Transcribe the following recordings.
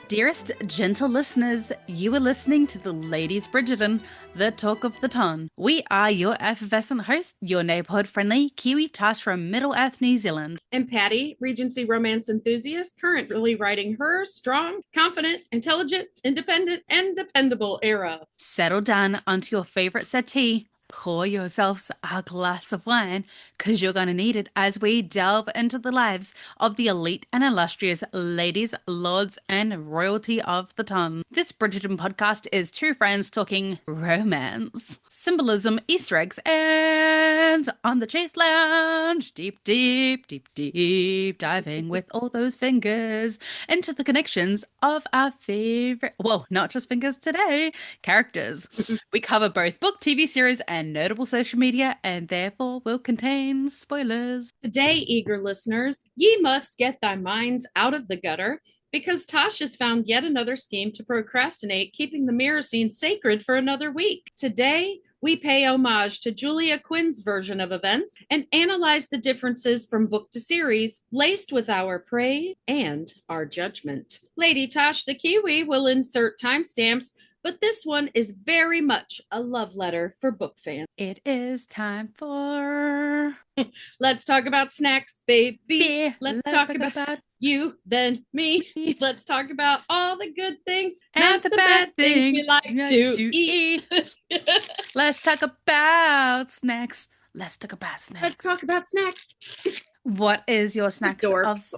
Dearest, gentle listeners, you are listening to the Ladies Bridgerton, the talk of the town. We are your effervescent host, your neighborhood-friendly Kiwi Tosh from Middle-earth, New Zealand. And Patty, Regency romance enthusiast, currently writing her strong, confident, intelligent, independent, and dependable era. Settle down onto your favorite settee, pour yourselves a glass of wine, because you're going to need it as we delve into the lives of the elite and illustrious ladies, lords, and royalty of the ton. This Bridgerton podcast is two friends talking romance, symbolism, Easter eggs, and on the Chase Lounge, deep diving with all those fingers into the connections of our favorite, well, not just fingers today, characters. We cover both book, TV series, and notable social media, and therefore will contain spoilers. Today, eager listeners, ye must get thy minds out of the gutter, because Tosh has found yet another scheme to procrastinate, keeping the mirror scene sacred for another week. Today, we pay homage to Julia Quinn's version of events and analyze the differences from book to series, laced with our praise and our judgment. Lady Tosh the Kiwi will insert timestamps, but this one is very much a love letter for book fans. It is time for... Let's talk about snacks, baby. Let's talk about you, then me. Let's talk about all the good things and not the bad things we like to eat. Let's talk about snacks. Let's talk about snacks. Let's talk about snacks. What is your snacks Dorks.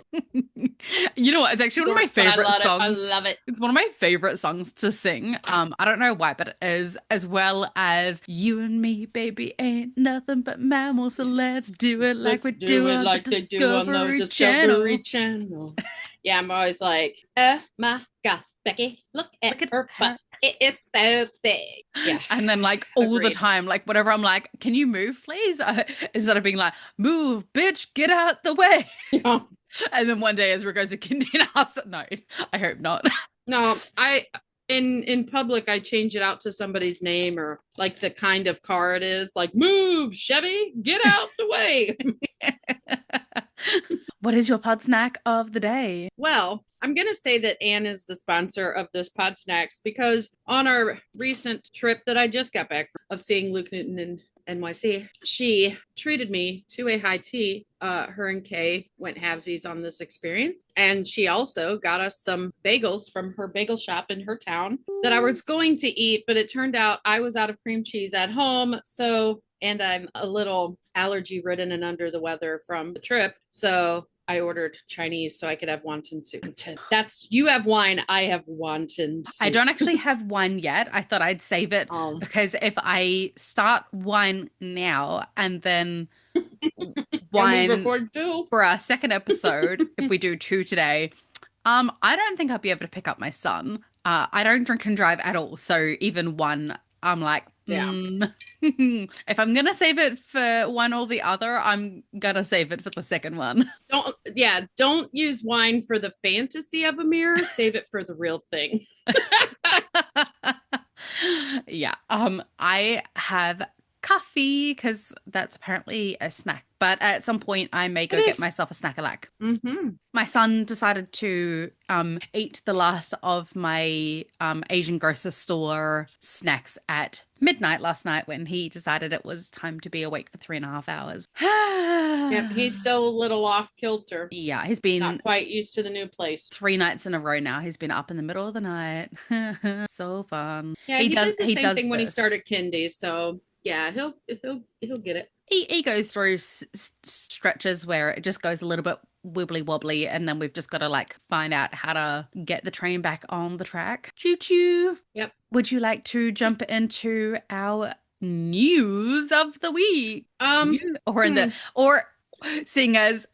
You know what? It's actually one of my favorite songs. I love it. It's one of my favorite songs to sing. I don't know why, but it is, as well as You and Me, Baby, Ain't Nothing But Mammals, so let's do it like we do it like they do on the Discovery Channel. Yeah, I'm always like, oh my God, Becky, look at her butt. It is so big. Yeah. And then like all the time, like whatever, I'm like, can you move, please? Instead of being like, move, bitch, get out the way. Yeah. And then one day Ezra goes to Kindy house. No, I hope not. No, in public, I change it out to somebody's name or like the kind of car it is. Like, move, Chevy, get out the way. What is your pod snack of the day? Well, I'm going to say that Anne is the sponsor of this pod snacks because on our recent trip that I just got back from of seeing Luke Newton in NYC, she treated me to a high tea. Her and Kay went halvesies on this experience. And she also got us some bagels from her bagel shop in her town that I was going to eat, but it turned out I was out of cream cheese at home. And I'm a little allergy ridden and under the weather from the trip. So I ordered Chinese so I could have wonton soup. You have wine, I have wonton soup. I don't actually have wine yet. I thought I'd save it because if I start wine now and then wine for our second episode, if we do two today, I don't think I'll be able to pick up my son. I don't drink and drive at all. So even one, I'm like, if I'm gonna save it for one or the other, I'm gonna save it for the second one. Don't use wine for the fantasy of a mirror. Save it for the real thing. Yeah. I have coffee because that's apparently a snack. But at some point, I may go get myself a snack-a-lack. Mm-hmm. My son decided to eat the last of my Asian grocery store snacks at midnight last night when he decided it was time to be awake for 3.5 hours. Yep, he's still a little off kilter. Yeah, he's been not quite used to the new place. 3 nights in a row now. He's been up in the middle of the night. So fun. Yeah, he did the same thing when he started kindy. So yeah, he'll get it. He goes through stretches where it just goes a little bit wibbly wobbly, and then we've just got to like find out how to get the train back on the track. Choo choo. Yep. Would you like to jump into our news of the week? Seeing as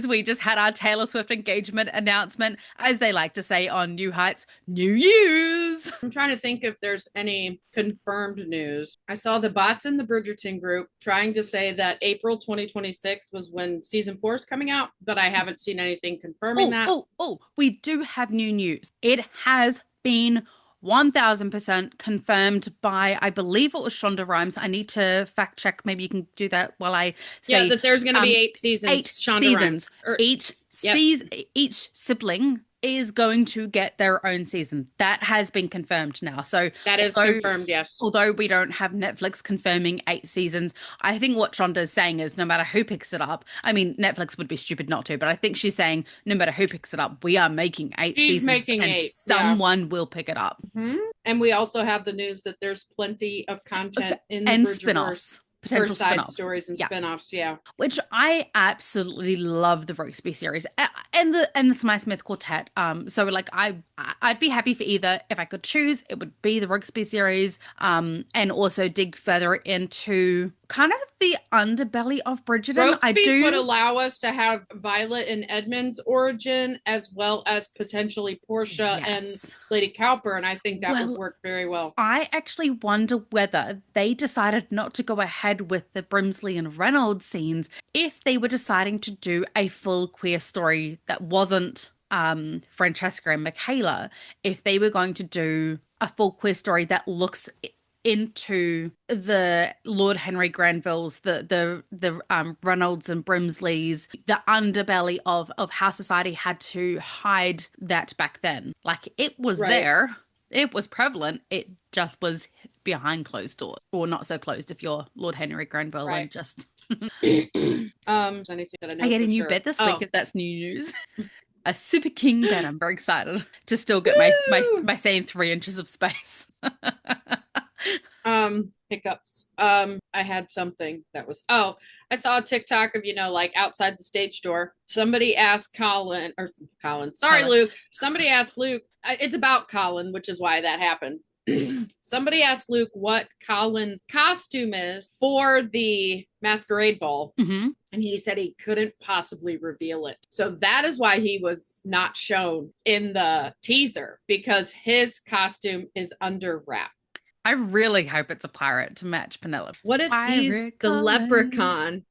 we just had our Taylor Swift engagement announcement, as they like to say on New Heights, new news. I'm trying to think if there's any confirmed news. I saw the bots in the Bridgerton group trying to say that April 2026 was when season 4 is coming out, but I haven't seen anything confirming that. We do have new news. It has been 1000% confirmed by, I believe it was Shonda Rhimes. I need to fact check. Maybe you can do that while I say. Yeah, that there's going to be 8 seasons. Eight Shonda seasons. Rhimes. Each sibling is going to get their own season. That has been confirmed now. So that is confirmed, yes. Although we don't have Netflix confirming 8 seasons, I think what Shonda is saying is no matter who picks it up, I mean, Netflix would be stupid not to, but I think she's saying no matter who picks it up, we are making 8 seasons. Making and 8. Someone will pick it up. Mm-hmm. And we also have the news that there's plenty of content in the and Bridgerverse. Spin-offs. Potential side spin-offs. stories and spin-offs, which I absolutely love the Rokesby series and the Smythe Smith Quartet. So like I'd be happy for either. If I could choose, it would be the Rokesby series. And also dig further into kind of the underbelly of Bridgerton. Rokesby's would allow us to have Violet and Edmund's origin as well as potentially Portia and Lady Cowper, and I think that would work very well. I actually wonder whether they decided not to go ahead with the Brimsley and Reynolds scenes if they were deciding to do a full queer story that wasn't Francesca and Michaela, if they were going to do a full queer story that looks into the Lord Henry Granvilles, the Reynolds and Brimsleys, the underbelly of how society had to hide that back then. Like it was there, it was prevalent, it just was behind closed doors, or not so closed if you're Lord Henry Granville and just. Anything that I get a new bed this week if that's new news. A super king bed. I'm very excited to still get my same 3 inches of space. Hiccups. I had something that was, I saw a TikTok of, like outside the stage door. Somebody asked Colin. Luke. Somebody asked Luke. It's about Colin, which is why that happened. Somebody asked Luke what Colin's costume is for the masquerade ball. Mm-hmm. And he said he couldn't possibly reveal it. So that is why he was not shown in the teaser, because his costume is under wrap. I really hope it's a pirate to match Penelope. What if he's the leprechaun?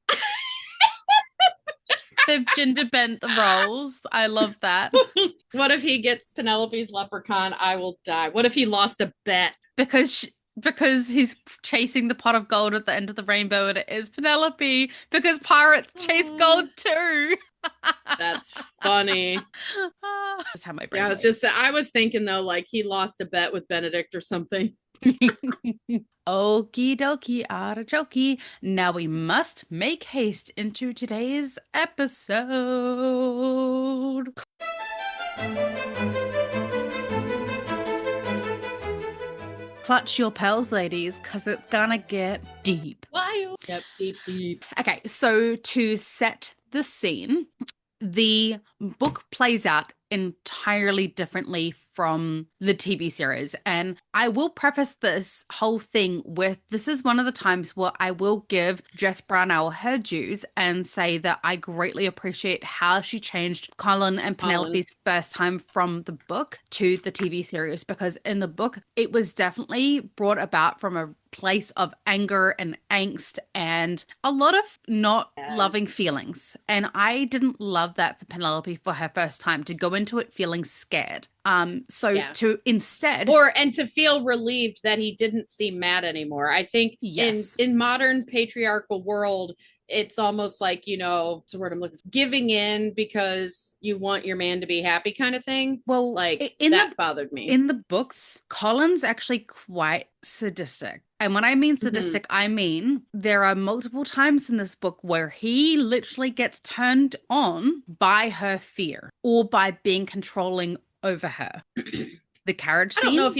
They've gender bent the roles. I love that. What if he gets Penelope's leprechaun? I will die. What if he lost a bet? Because he's chasing the pot of gold at the end of the rainbow and it is Penelope. Because pirates chase gold too. That's funny. Just how my brain I was thinking though, like he lost a bet with Benedict or something. Okie dokie, artichoke. Now we must make haste into today's episode. Clutch your pearls, ladies, because it's gonna get deep. Wild. Yep, deep. Okay, so to set the scene, the book plays out entirely differently from the TV series. And I will preface this whole thing with, this is one of the times where I will give Jess Brownell her dues and say that I greatly appreciate how she changed Colin and Penelope's first time from the book to the TV series, because in the book, it was definitely brought about from a place of anger and angst and a lot of not loving feelings. And I didn't love that for Penelope for her first time, to go into it feeling scared. To instead, and to feel relieved that he didn't seem mad anymore. I think in modern patriarchal world, it's almost like, what's the word I'm looking for? Giving in because you want your man to be happy kind of thing. Well, like that bothered me. In the books, Colin's actually quite sadistic. And when I mean sadistic, I mean there are multiple times in this book where he literally gets turned on by her fear or by being controlling over her. The carriage scene. I don't know if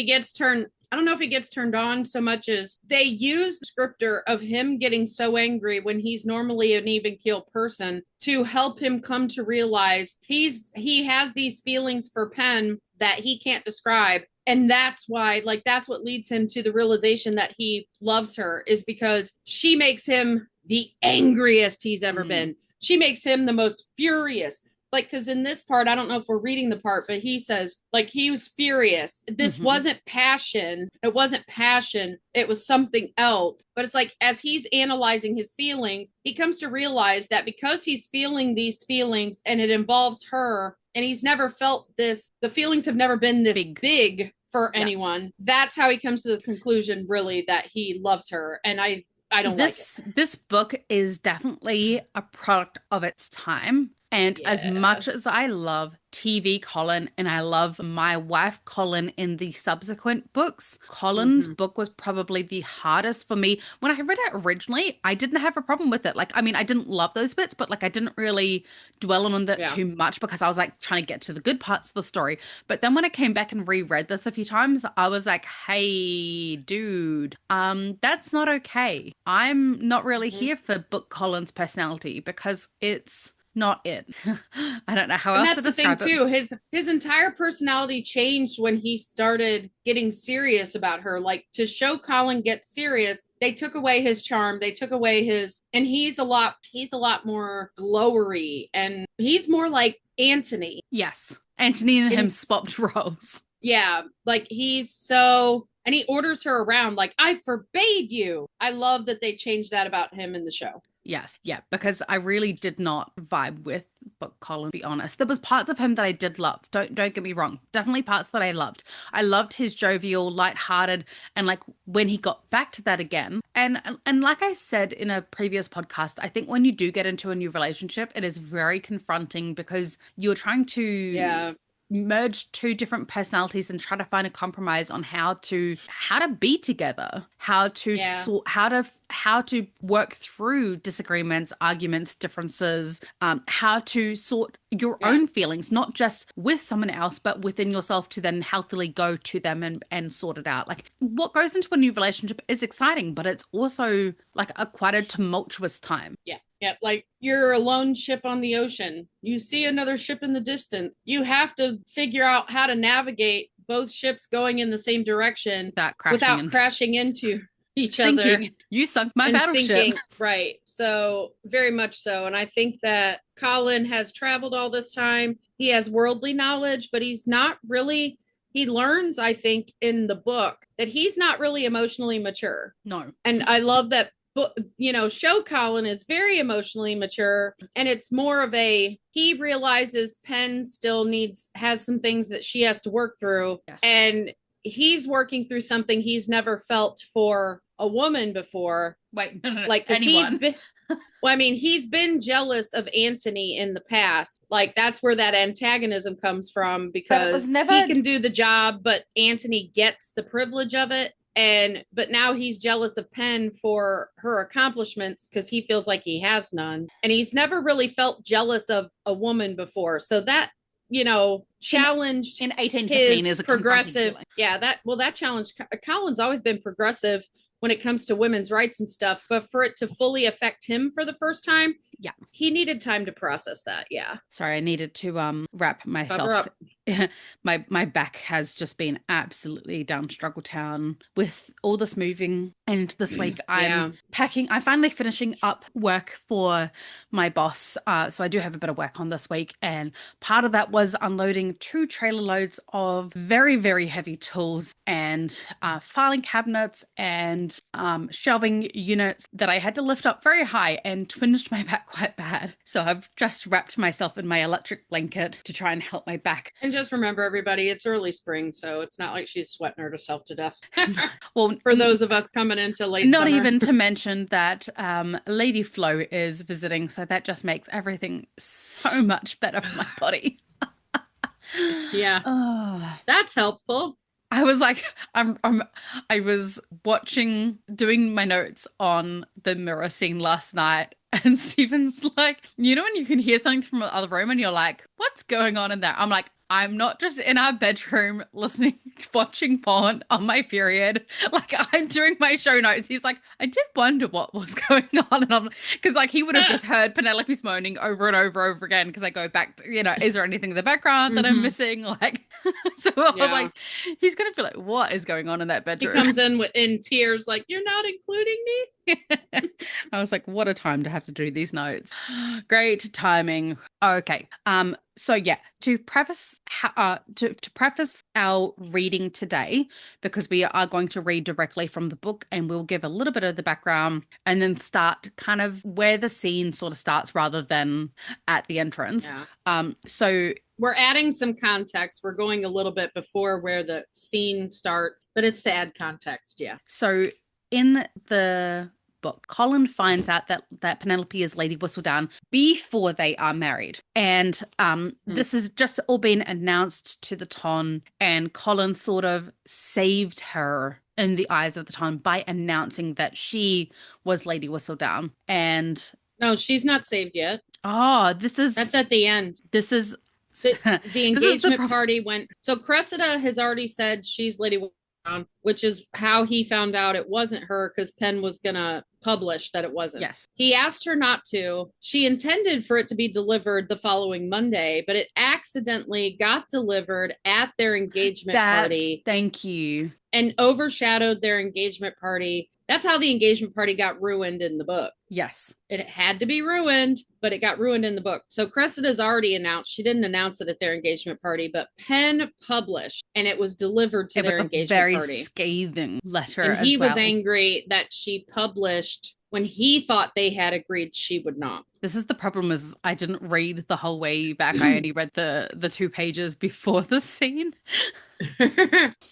he gets turned on so much as they use the scripter of him getting so angry when he's normally an even keel person to help him come to realize he has these feelings for Pen that he can't describe. And that's why, that's what leads him to the realization that he loves her, is because she makes him the angriest he's ever been. She makes him the most furious. Because in this part, I don't know if we're reading the part, but he says, he was furious. This wasn't passion. It wasn't passion. It was something else. But it's as he's analyzing his feelings, he comes to realize that because he's feeling these feelings and it involves her, and he's never felt this, the feelings have never been this big for anyone. That's how he comes to the conclusion, really, that he loves her. And I don't like it. This book is definitely a product of its time. And as much as I love TV Colin and I love my wife Colin in the subsequent books, Colin's book was probably the hardest for me. When I read it originally, I didn't have a problem with it. Like, I mean, I didn't love those bits, but like I didn't really dwell on that too much because I was like trying to get to the good parts of the story. But then when I came back and reread this a few times, I was like, hey, dude, that's not okay. I'm not really here for book Colin's personality because it's not it. I don't know how else to describe it. And that's the thing too. His entire personality changed when he started getting serious about her. Like, to show Colin get serious, they took away his charm. They took away and he's a lot more glowery, and he's more like Anthony. Yes. Anthony and him swapped roles. Yeah. Like, and he orders her around like, I forbade you. I love that they changed that about him in the show. Yes, yeah, because I really did not vibe with book Colin, to be honest. There was parts of him that I did love. Don't get me wrong. Definitely parts that I loved. I loved his jovial, lighthearted, and like when he got back to that again. And like I said in a previous podcast, I think when you do get into a new relationship, it is very confronting because you're trying to merge two different personalities and try to find a compromise on how to be together, how to work through disagreements, arguments, differences, how to sort your own feelings, not just with someone else, but within yourself, to then healthily go to them and sort it out. Like, what goes into a new relationship is exciting, but it's also like quite a tumultuous time. Yeah, like you're a lone ship on the ocean. You see another ship in the distance. You have to figure out how to navigate both ships going in the same direction without crashing into each other. You sunk my battleship. Right. So very much so. And I think that Colin has traveled all this time. He has worldly knowledge, but he's not really. He learns, I think, in the book that he's not really emotionally mature. No. And I love that. Show Colin is very emotionally mature, and it's more of he realizes Pen still has some things that she has to work through. Yes. And he's working through something he's never felt for a woman before. Wait, no. Like, anyone. He's been jealous of Anthony in the past. Like, that's where that antagonism comes from, because he can do the job, but Anthony gets the privilege of it. But now he's jealous of Pen for her accomplishments because he feels like he has none. And he's never really felt jealous of a woman before. So that, challenged in 1815 is a progressive. Yeah, that challenge. Colin's always been progressive when it comes to women's rights and stuff, but for it to fully affect him for the first time, he needed time to process that. Yeah. Sorry, I needed to wrap myself. My back has just been absolutely down struggle town with all this moving, and this week I'm packing. I'm finally finishing up work for my boss, so I do have a bit of work on this week, and part of that was unloading 2 trailer loads of very, very heavy tools and filing cabinets and shelving units that I had to lift up very high and twinged my back quite bad. So I've just wrapped myself in my electric blanket to try and help my back. And just remember, everybody, it's early spring, so it's not like she's sweating herself to death. Well, for those of us coming into late not summer. Even to mention that Lady Flo is visiting, so that just makes everything so much better for my body. Yeah. That's helpful. I was like, I was doing my notes on the mirror scene last night, and Stephen's like, when you can hear something from the other room and you're like, what's going on in there? I'm like, I'm not just in our bedroom watching porn on my period. Like, I'm doing my show notes. He's like, I did wonder what was going on. And I'm because he would have just heard Penelope's moaning over and over again. Because I go back to, is there anything in the background that I'm missing? Like, so I was like, he's going to be like, what is going on in that bedroom? He comes in tears like, you're not including me? I was like, what a time to have to do these notes. Great timing. Okay. So yeah, to preface our reading today, because we are going to read directly from the book, and we'll give a little bit of the background and then start kind of where the scene sort of starts rather than at the entrance. Yeah. So we're adding some context. We're going a little bit before where the scene starts, but it's to add context. Yeah. So in the book, Colin finds out that Penelope is Lady Whistledown before they are married. And this has just all been announced to the Ton, and Colin sort of saved her in the eyes of the Ton by announcing that she was Lady Whistledown. And no, she's not saved yet. Oh, that's at the end. This is the engagement party went. So Cressida has already said she's Lady Whistledown, which is how he found out it wasn't her, because Penn was gonna publish that it wasn't. Yes. He asked her not to. She intended for it to be delivered the following Monday, but it accidentally got delivered at their engagement party. Thank you. And overshadowed their engagement party. That's how the engagement party got ruined in the book. Yes. It had to be ruined, but it got ruined in the book. So Cressida's already announced. She didn't announce it at their engagement party, but Penn published, and it was delivered to their engagement party. Very scathing letter. And he was angry that she published when he thought they had agreed she would not. This is the problem, is I didn't read the whole way back. I only read the 2 pages before the scene.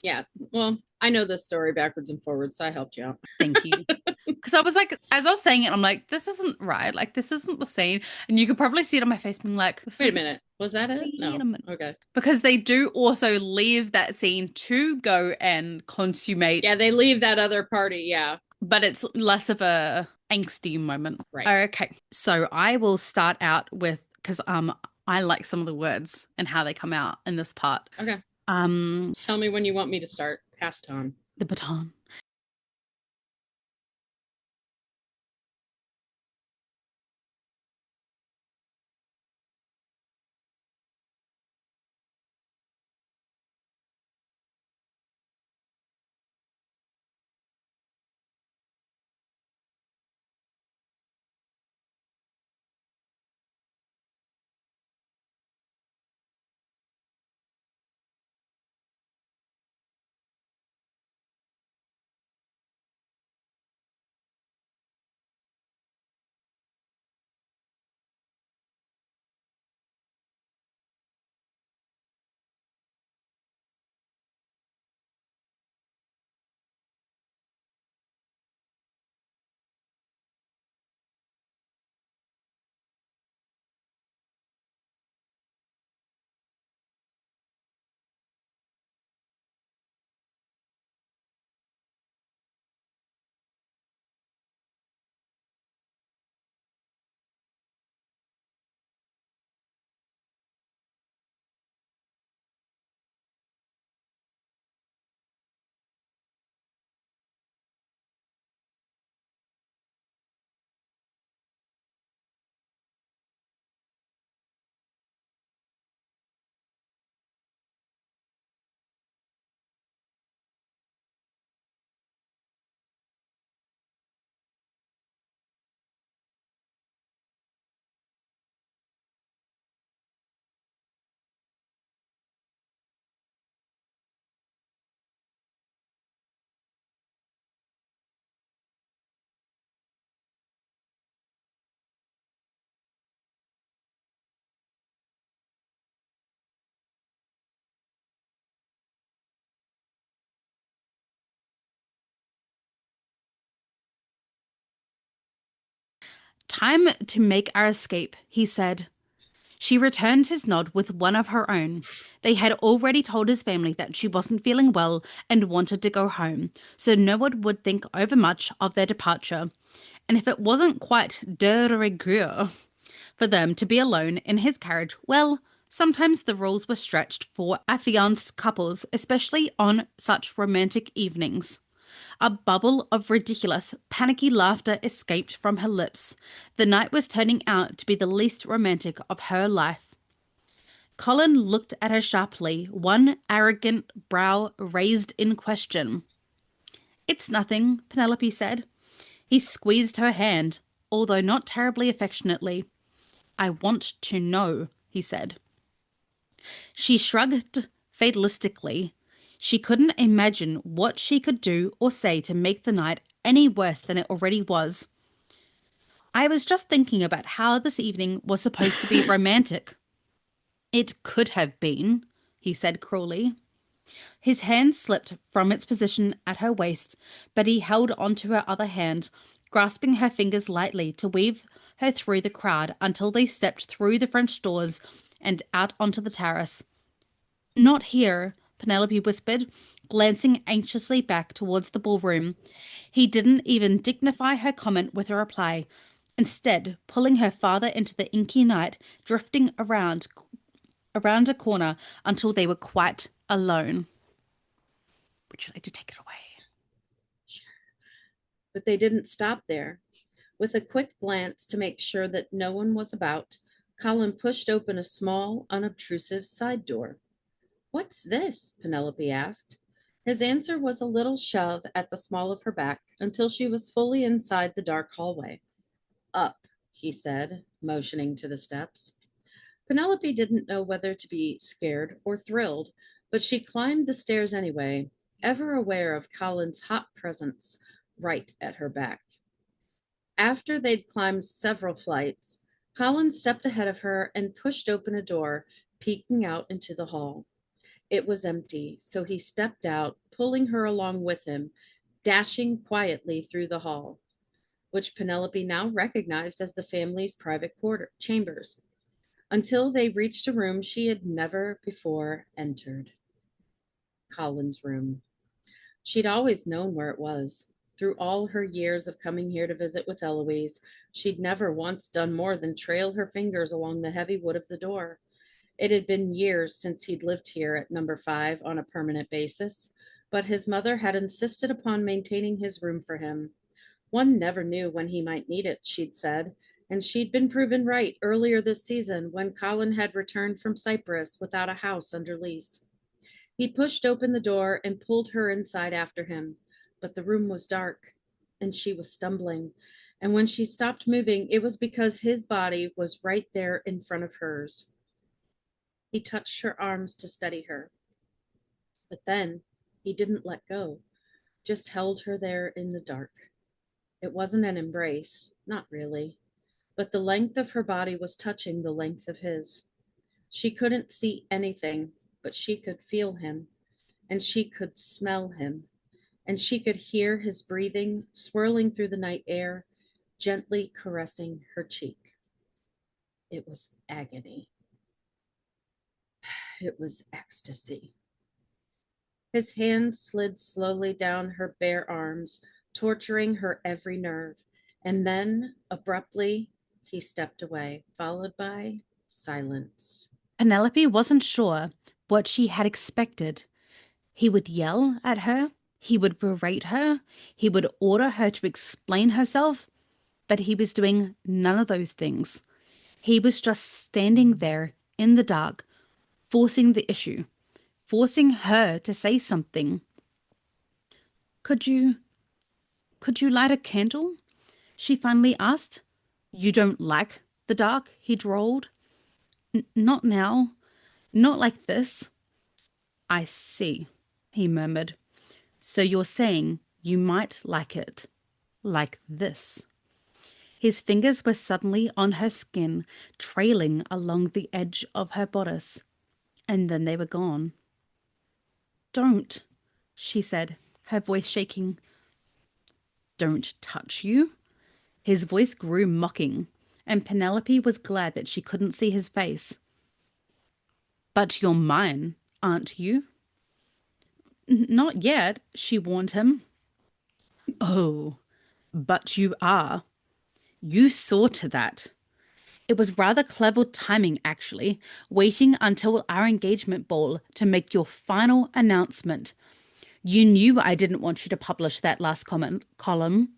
Yeah. Well, I know this story backwards and forwards, so I helped you out. Thank you. Because I was like, as I was saying it, I'm like, this isn't right. Like, this isn't the scene. And you could probably see it on my face being like, wait a minute. Was that it? No. Okay. Because they do also leave that scene to go and consummate. Yeah, they leave that other party. Yeah. But it's less of a angsty moment. Right. Okay. So I will start out with, because I like some of the words and how they come out in this part. Okay. Just tell me when you want me to start. Passed on. The baton. Time to make our escape, he said. She returned his nod with one of her own. They had already told his family that she wasn't feeling well and wanted to go home, so no one would think overmuch of their departure. And if it wasn't quite de rigueur for them to be alone in his carriage, well, sometimes the rules were stretched for affianced couples, especially on such romantic evenings. A bubble of ridiculous, panicky laughter escaped from her lips. The night was turning out to be the least romantic of her life. Colin looked at her sharply, one arrogant brow raised in question. "It's nothing," Penelope said. He squeezed her hand, although not terribly affectionately. "I want to know," he said. She shrugged fatalistically. She couldn't imagine what she could do or say to make the night any worse than it already was. "I was just thinking about how this evening was supposed to be romantic." It could have been, he said cruelly. His hand slipped from its position at her waist, but he held onto her other hand, grasping her fingers lightly to weave her through the crowd until they stepped through the French doors and out onto the terrace. Not here, Penelope whispered, glancing anxiously back towards the ballroom. He didn't even dignify her comment with a reply, instead pulling her farther into the inky night, drifting around a corner until they were quite alone. Would you like to take it away? Sure. But they didn't stop there. With a quick glance to make sure that no one was about, Colin pushed open a small, unobtrusive side door. What's this? Penelope asked. His answer was a little shove at the small of her back until she was fully inside the dark hallway. Up, he said, motioning to the steps. Penelope didn't know whether to be scared or thrilled, but she climbed the stairs anyway, ever aware of Colin's hot presence right at her back. After they'd climbed several flights, Colin stepped ahead of her and pushed open a door, peeking out into the hall. It was empty, so he stepped out, pulling her along with him, dashing quietly through the hall, which Penelope now recognized as the family's private chambers, until they reached a room she had never before entered. Colin's room. She'd always known where it was. Through all her years of coming here to visit with Eloise, she'd never once done more than trail her fingers along the heavy wood of the door. It had been years since he'd lived here at number 5 on a permanent basis, but his mother had insisted upon maintaining his room for him. One never knew when he might need it, she'd said, and she'd been proven right earlier this season when Colin had returned from Cyprus without a house under lease. He pushed open the door and pulled her inside after him, but the room was dark and she was stumbling. And when she stopped moving, it was because his body was right there in front of hers. He touched her arms to steady her, but then he didn't let go, just held her there in the dark. It wasn't an embrace, not really, but the length of her body was touching the length of his. She couldn't see anything, but she could feel him, and she could smell him, and she could hear his breathing swirling through the night air, gently caressing her cheek. It was agony. It was ecstasy. His hands slid slowly down her bare arms, torturing her every nerve, and then, abruptly, he stepped away, followed by silence. Penelope wasn't sure what she had expected. He would yell at her, he would berate her, he would order her to explain herself, but he was doing none of those things. He was just standing there in the dark, forcing the issue, forcing her to say something. Could you light a candle? She finally asked. You don't like the dark, he drawled. Not now. Not like this. I see, he murmured. So you're saying you might like it like this. His fingers were suddenly on her skin, trailing along the edge of her bodice, and then they were gone. Don't, she said, her voice shaking. Don't touch you? His voice grew mocking, and Penelope was glad that she couldn't see his face. But you're mine, aren't you? Not yet, she warned him. Oh, but you are. You saw to that. It was rather clever timing, actually, waiting until our engagement ball to make your final announcement. You knew I didn't want you to publish that last column.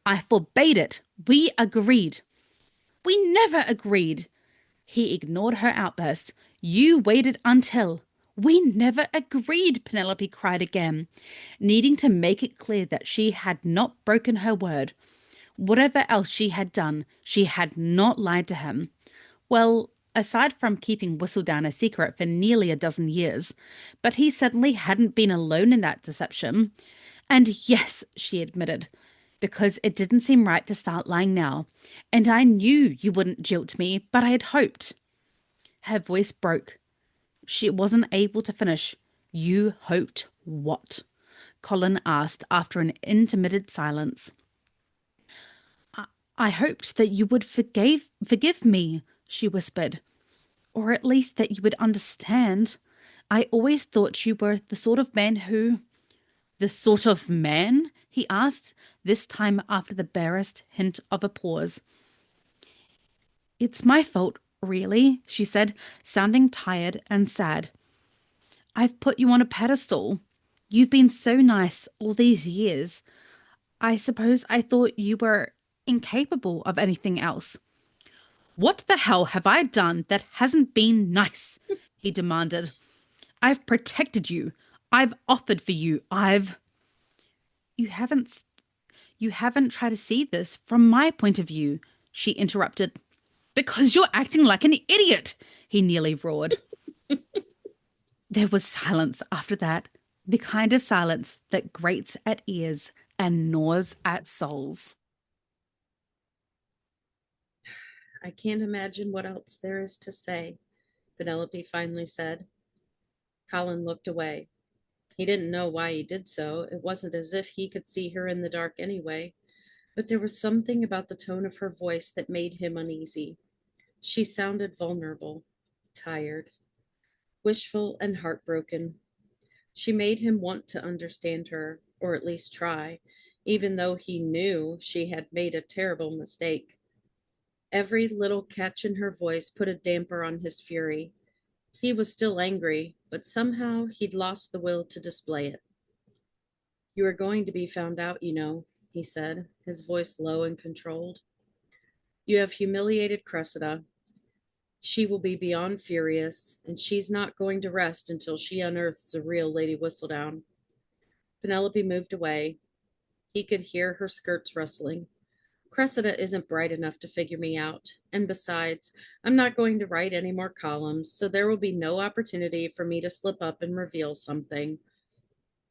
I forbade it. We agreed. We never agreed. He ignored her outburst. You waited until. We never agreed, Penelope cried again, needing to make it clear that she had not broken her word. Whatever else she had done, she had not lied to him. Well, aside from keeping Whistledown a secret for nearly a dozen years, but he certainly hadn't been alone in that deception. And yes, she admitted, because it didn't seem right to start lying now, and I knew you wouldn't jilt me, but I had hoped. Her voice broke. She wasn't able to finish. You hoped what? Colin asked after an intermittent silence. I hoped that you would forgive me, she whispered. Or at least that you would understand. I always thought you were the sort of man who... The sort of man? He asked, this time after the barest hint of a pause. It's my fault, really, she said, sounding tired and sad. I've put you on a pedestal. You've been so nice all these years. I suppose I thought you were incapable of anything else. What the hell have I done that hasn't been nice? He demanded. I've protected you. I've offered for you. You haven't tried to see this from my point of view, she interrupted. Because you're acting like an idiot, he nearly roared. There was silence after that, the kind of silence that grates at ears and gnaws at souls. I can't imagine what else there is to say, Penelope finally said. Colin looked away. He didn't know why he did so. It wasn't as if he could see her in the dark anyway, but there was something about the tone of her voice that made him uneasy. She sounded vulnerable, tired, wishful, and heartbroken. She made him want to understand her, or at least try, even though he knew she had made a terrible mistake. Every little catch in her voice put a damper on his fury. He was still angry, but somehow he'd lost the will to display it. You are going to be found out, you know, he said, his voice low and controlled. You have humiliated Cressida. She will be beyond furious, and she's not going to rest until she unearths the real Lady Whistledown. Penelope moved away. He could hear her skirts rustling. Cressida isn't bright enough to figure me out, and besides, I'm not going to write any more columns, so there will be no opportunity for me to slip up and reveal something.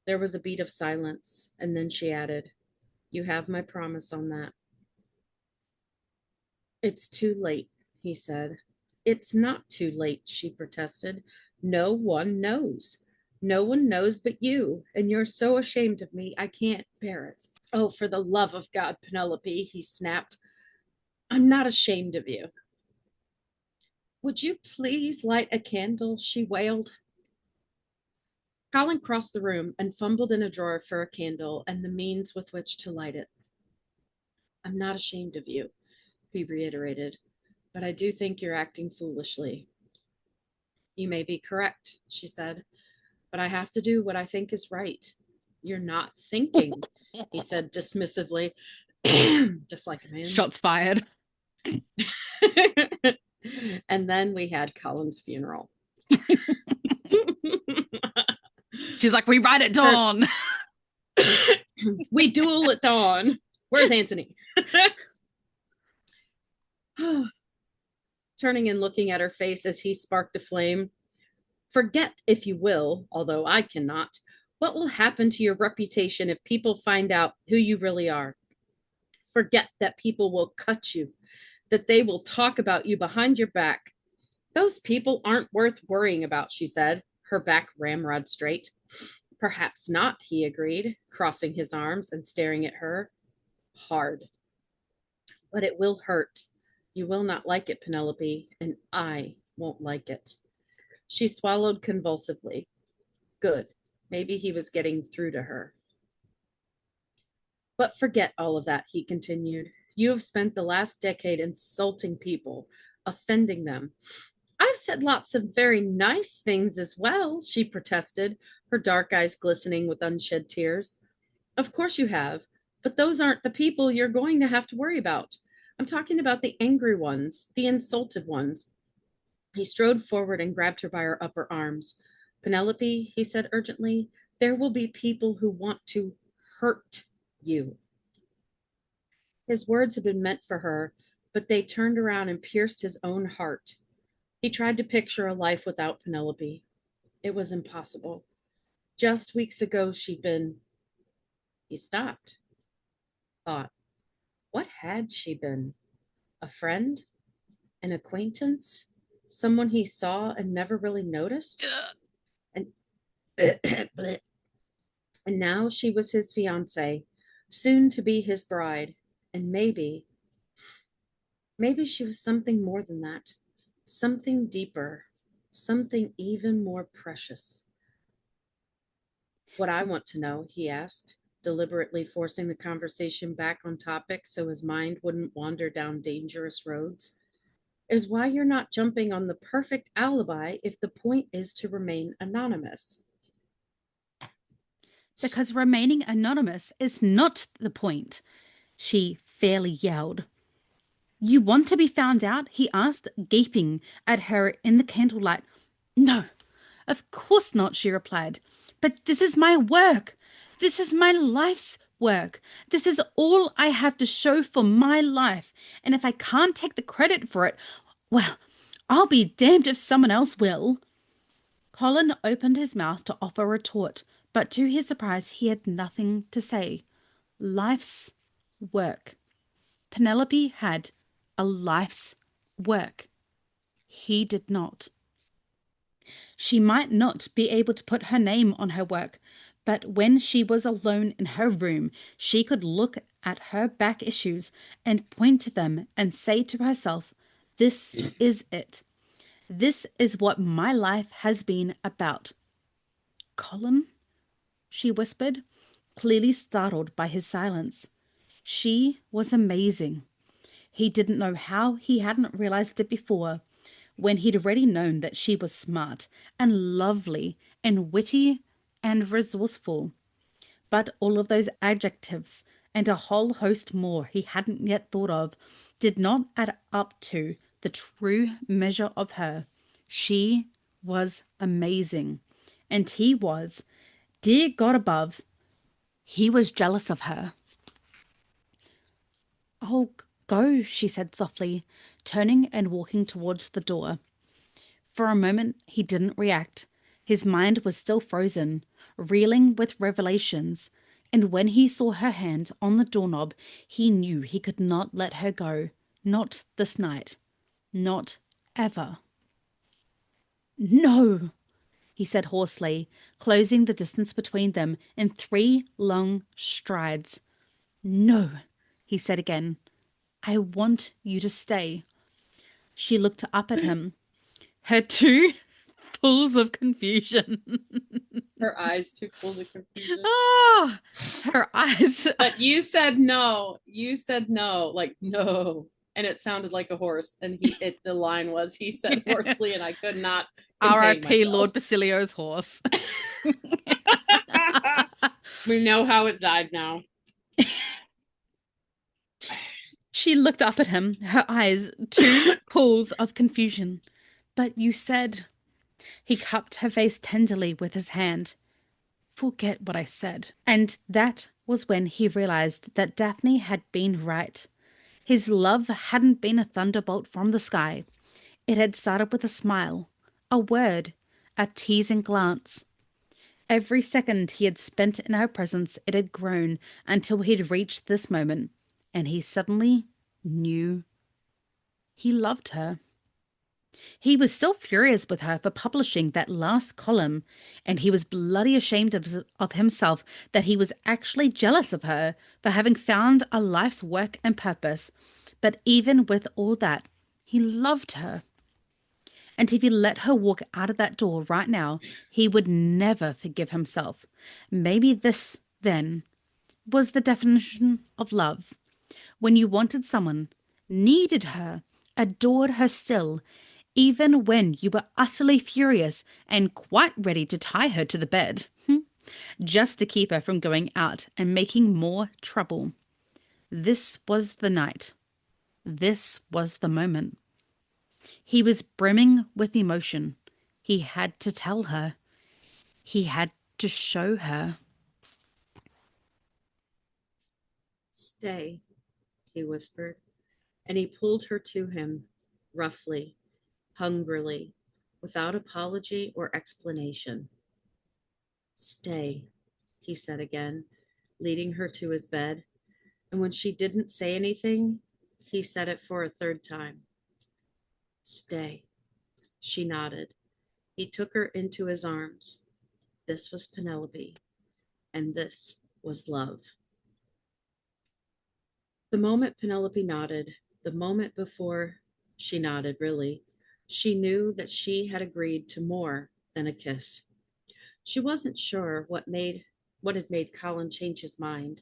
There was a beat of silence, and then she added, You have my promise on that. It's too late, he said. It's not too late, she protested. No one knows. No one knows but you, and you're so ashamed of me, I can't bear it. Oh, for the love of God, Penelope, he snapped. I'm not ashamed of you. Would you please light a candle? She wailed. Colin crossed the room and fumbled in a drawer for a candle and the means with which to light it. I'm not ashamed of you, he reiterated, but I do think you're acting foolishly. You may be correct, she said, but I have to do what I think is right. You're not thinking, he said dismissively, just like a man. Shots fired. And then we had Colin's funeral. She's like, we ride at dawn. We duel at dawn. Where's Anthony? Turning and looking at her face as he sparked a flame. Forget, if you will, although I cannot, what will happen to your reputation if people find out who you really are. Forget that people will cut you, that they will talk about you behind your back. Those people aren't worth worrying about, she said, her back ramrod straight. Perhaps not, he agreed, crossing his arms and staring at her. Hard. But it will hurt. You will not like it, Penelope, and I won't like it. She swallowed convulsively. Good. Maybe he was getting through to her. But forget all of that, he continued. You have spent the last decade insulting people, offending them. I've said lots of very nice things as well, she protested, her dark eyes glistening with unshed tears. Of course you have, but those aren't the people you're going to have to worry about. I'm talking about the angry ones, the insulted ones. He strode forward and grabbed her by her upper arms. Penelope, he said urgently, there will be people who want to hurt you. His words had been meant for her, but they turned around and pierced his own heart. He tried to picture a life without Penelope. It was impossible. Just weeks ago, she'd been... He stopped, thought, what had she been? A friend? An acquaintance? Someone he saw and never really noticed? And and now she was his fiancée, soon to be his bride. And maybe she was something more than that, something deeper, something even more precious. What I want to know, he asked, deliberately forcing the conversation back on topic so his mind wouldn't wander down dangerous roads, is why you're not jumping on the perfect alibi if the point is to remain anonymous. Because remaining anonymous is not the point, she fairly yelled. You want to be found out? He asked, gaping at her in the candlelight. No, of course not, she replied. But this is my work. This is my life's work. This is all I have to show for my life. And if I can't take the credit for it, well, I'll be damned if someone else will. Colin opened his mouth to offer a retort, but to his surprise, he had nothing to say. Life's work. Penelope had a life's work. He did not. She might not be able to put her name on her work, but when she was alone in her room, she could look at her back issues and point to them and say to herself, this is it. This is what my life has been about. Colin? She whispered, clearly startled by his silence. She was amazing. He didn't know how he hadn't realized it before, when he'd already known that she was smart and lovely and witty and resourceful. But all of those adjectives and a whole host more he hadn't yet thought of did not add up to the true measure of her. She was amazing. And he was, dear God above, he was jealous of her. Oh, go, she said softly, turning and walking towards the door. For a moment, he didn't react. His mind was still frozen, reeling with revelations, and when he saw her hand on the doorknob, he knew he could not let her go. Not this night. Not ever. No, he said hoarsely, closing the distance between them in 3 long strides. No, he said again. I want you to stay. She looked up at him, her two pools of confusion. Her eyes too full of confusion. Oh, her eyes. But you said no. You said no, like no. And it sounded like a horse. And the line was, he said hoarsely, and I could not contain R.I.P. myself. Lord Basilio's horse. We know how it died now. She looked up at him, her eyes two pools of confusion. But you said... He cupped her face tenderly with his hand. Forget what I said. And that was when he realized that Daphne had been right. His love hadn't been a thunderbolt from the sky. It had started with a smile, a word, a teasing glance. Every second he had spent in her presence, it had grown until he'd reached this moment, and he suddenly knew he loved her. He was still furious with her for publishing that last column, and he was bloody ashamed of himself that he was actually jealous of her for having found a life's work and purpose. But even with all that, he loved her. And if he let her walk out of that door right now, he would never forgive himself. Maybe this, then, was the definition of love. When you wanted someone, needed her, adored her still, even when you were utterly furious and quite ready to tie her to the bed, just to keep her from going out and making more trouble. This was the night. This was the moment. He was brimming with emotion. He had to tell her. He had to show her. Stay, he whispered, and he pulled her to him, roughly, hungrily, without apology or explanation. Stay, he said again, leading her to his bed, and when she didn't say anything, he said it for a third time. Stay. She nodded. He took her into his arms. This was Penelope, and this was love. The moment Penelope nodded, the moment before she nodded, really, she knew that she had agreed to more than a kiss. She wasn't sure what had made Colin change his mind,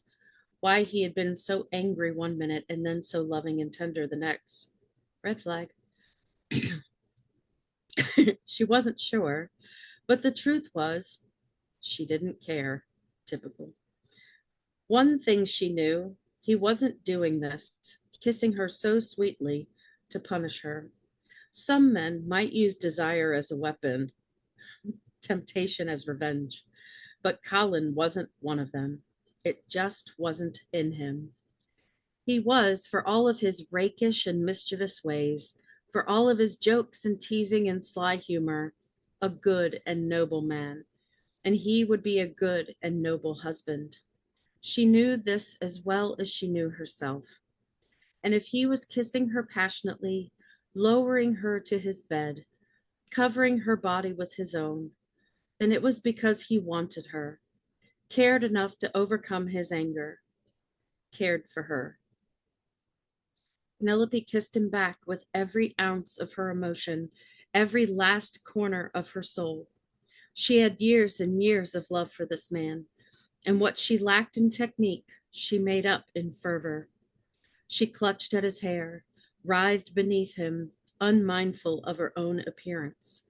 why he had been so angry one minute and then so loving and tender the next. Red flag. She wasn't sure, but the truth was, she didn't care. Typical. One thing she knew, he wasn't doing this, kissing her so sweetly, to punish her. Some men might use desire as a weapon, temptation as revenge, but Colin wasn't one of them. It just wasn't in him. He was, for all of his rakish and mischievous ways, for all of his jokes and teasing and sly humor, a good and noble man, and he would be a good and noble husband. She knew this as well as she knew herself. And if he was kissing her passionately, lowering her to his bed, covering her body with his own, then it was because he wanted her, cared enough to overcome his anger, cared for her. Penelope kissed him back with every ounce of her emotion, every last corner of her soul. She had years and years of love for this man, and what she lacked in technique, she made up in fervor. She clutched at his hair, writhed beneath him, unmindful of her own appearance.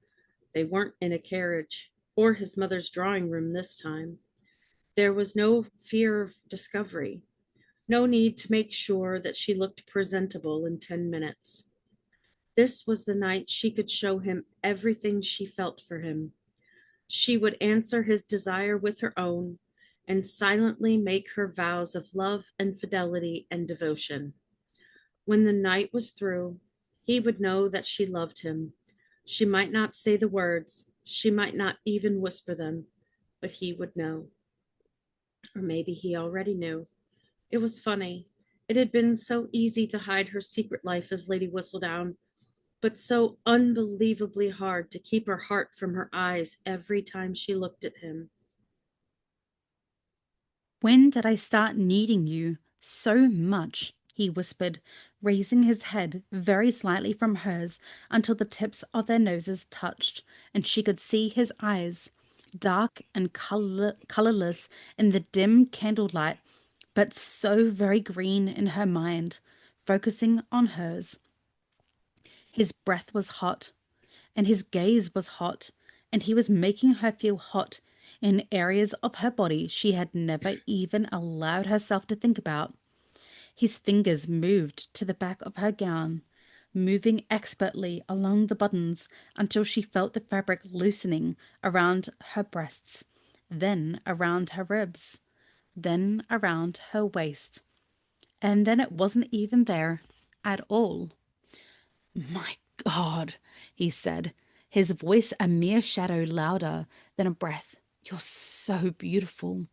They weren't in a carriage or his mother's drawing room this time. There was no fear of discovery, no need to make sure that she looked presentable in 10 minutes. This was the night she could show him everything she felt for him. She would answer his desire with her own and silently make her vows of love and fidelity and devotion. When the night was through, he would know that she loved him. She might not say the words, she might not even whisper them, but he would know. Or maybe he already knew. It was funny. It had been so easy to hide her secret life as Lady Whistledown, but so unbelievably hard to keep her heart from her eyes every time she looked at him. When did I start needing you so much? He whispered, raising his head very slightly from hers until the tips of their noses touched, and she could see his eyes, dark and colorless in the dim candlelight, but so very green in her mind, focusing on hers. His breath was hot, and his gaze was hot, and he was making her feel hot in areas of her body she had never even allowed herself to think about. His fingers moved to the back of her gown, moving expertly along the buttons until she felt the fabric loosening around her breasts, then around her ribs, then around her waist. And then it wasn't even there at all. My God, he said, his voice a mere shadow louder than a breath. You're so beautiful.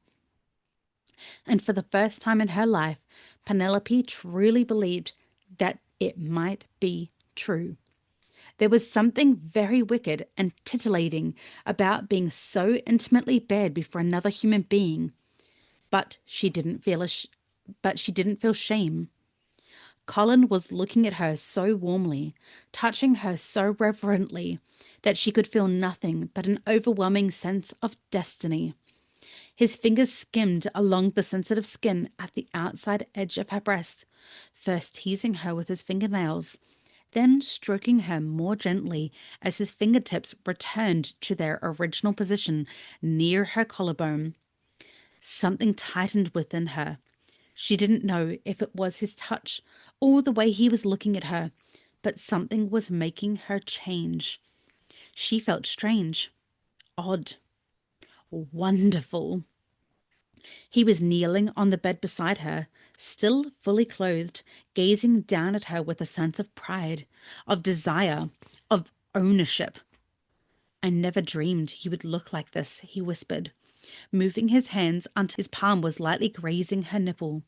And for the first time in her life, Penelope truly believed that it might be true. There was something very wicked and titillating about being so intimately bared before another human being, but she didn't feel shame. Colin was looking at her so warmly, touching her so reverently, that she could feel nothing but an overwhelming sense of destiny. His fingers skimmed along the sensitive skin at the outside edge of her breast, first teasing her with his fingernails, then stroking her more gently as his fingertips returned to their original position near her collarbone. Something tightened within her. She didn't know if it was his touch or the way he was looking at her, but something was making her change. She felt strange, odd, wonderful. He was kneeling on the bed beside her, still fully clothed, gazing down at her with a sense of pride, of desire, of ownership. I never dreamed you would look like this, he whispered, moving his hands until his palm was lightly grazing her nipple.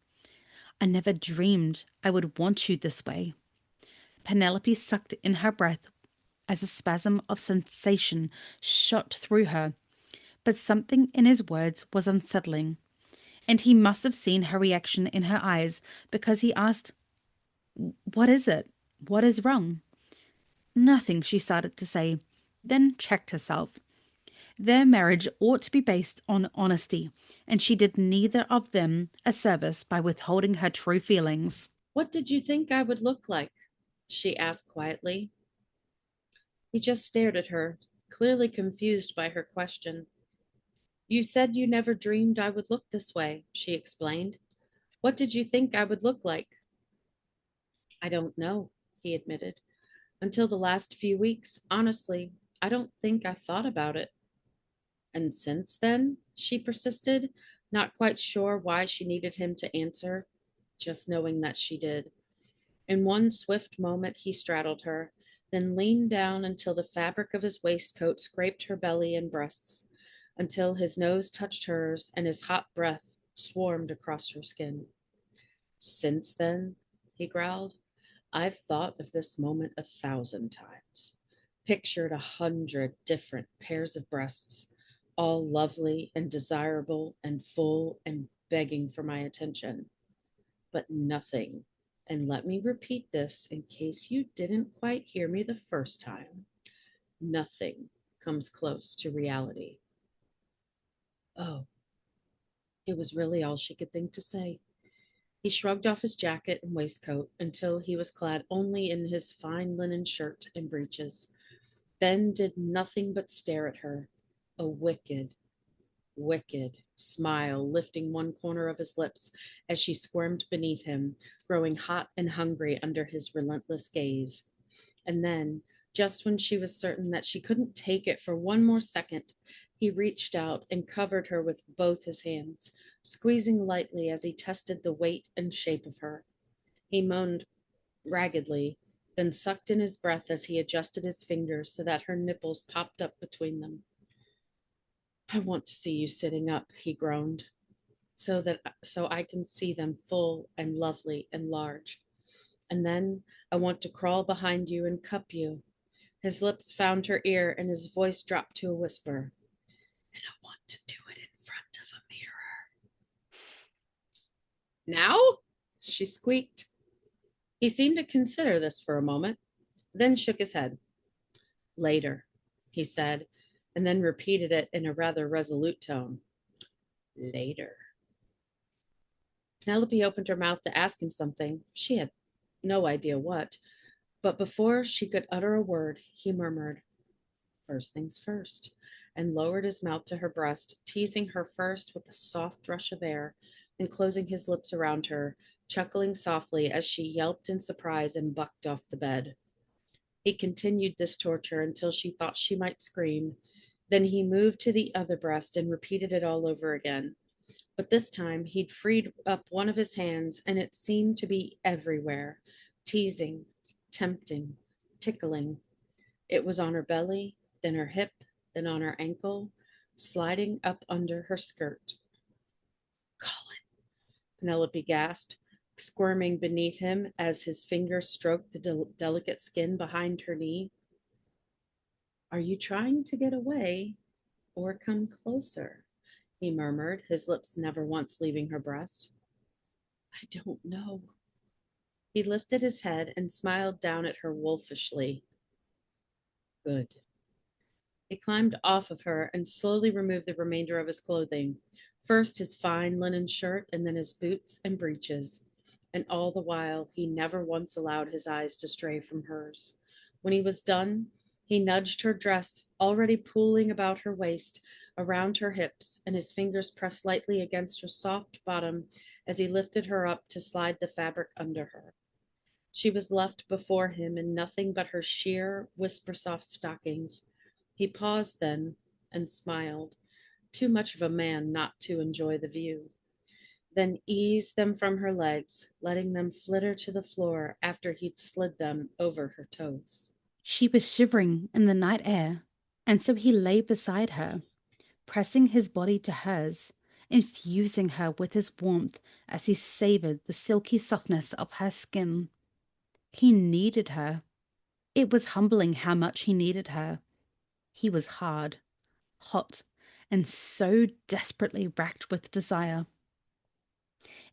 I never dreamed I would want you this way. Penelope sucked in her breath as a spasm of sensation shot through her, but something in his words was unsettling, and he must have seen her reaction in her eyes because he asked, "What is it? What is wrong?" "Nothing," she started to say, then checked herself. Their marriage ought to be based on honesty, and she did neither of them a service by withholding her true feelings. "What did you think I would look like?" she asked quietly. He just stared at her, clearly confused by her question. "You said you never dreamed I would look this way," she explained. "What did you think I would look like?" "I don't know," he admitted. "Until the last few weeks, honestly, I don't think I thought about it." "And since then?" she persisted, not quite sure why she needed him to answer, just knowing that she did. In one swift moment, he straddled her, then leaned down until the fabric of his waistcoat scraped her belly and breasts, until his nose touched hers and his hot breath swarmed across her skin. "Since then," he growled, "I've thought of this moment 1,000 times, pictured 100 different pairs of breasts, all lovely and desirable and full and begging for my attention. But nothing, and let me repeat this in case you didn't quite hear me the first time, nothing comes close to reality." Oh, it was really all she could think to say. He shrugged off his jacket and waistcoat until he was clad only in his fine linen shirt and breeches, then did nothing but stare at her, a wicked smile lifting one corner of his lips as she squirmed beneath him, growing hot and hungry under his relentless gaze. And then, just when she was certain that she couldn't take it for one more second, he reached out and covered her with both his hands, squeezing lightly as he tested the weight and shape of her. He moaned raggedly, then sucked in his breath as he adjusted his fingers so that her nipples popped up between them. "I want to see you sitting up," he groaned, so I can see them full and lovely and large. "And then I want to crawl behind you and cup you." His lips found her ear and his voice dropped to a whisper. "And I want to do it in front of a mirror." "Now?" she squeaked. He seemed to consider this for a moment, then shook his head. "Later," he said, and then repeated it in a rather resolute tone. "Later." Penelope opened her mouth to ask him something. She had no idea what, but before she could utter a word, he murmured, "First things first," and lowered his mouth to her breast, teasing her first with a soft rush of air, and closing his lips around her, chuckling softly as she yelped in surprise and bucked off the bed. He continued this torture until she thought she might scream. Then he moved to the other breast and repeated it all over again. But this time he'd freed up one of his hands, and it seemed to be everywhere, teasing, tempting, tickling. It was on her belly, then her hip, then on her ankle, sliding up under her skirt. "Colin," Penelope gasped, squirming beneath him as his fingers stroked the delicate skin behind her knee. "Are you trying to get away or come closer?" he murmured, his lips never once leaving her breast. "I don't know." He lifted his head and smiled down at her wolfishly. "Good." He climbed off of her and slowly removed the remainder of his clothing, first his fine linen shirt and then his boots and breeches. And all the while, he never once allowed his eyes to stray from hers. When he was done, he nudged her dress, already pooling about her waist, around her hips, and his fingers pressed lightly against her soft bottom as he lifted her up to slide the fabric under her. She was left before him in nothing but her sheer, whisper soft stockings. He paused then and smiled, too much of a man not to enjoy the view, then eased them from her legs, letting them flitter to the floor after he'd slid them over her toes. She was shivering in the night air, and so he lay beside her, pressing his body to hers, infusing her with his warmth as he savored the silky softness of her skin. He needed her. It was humbling how much he needed her. He was hard, hot, and so desperately racked with desire.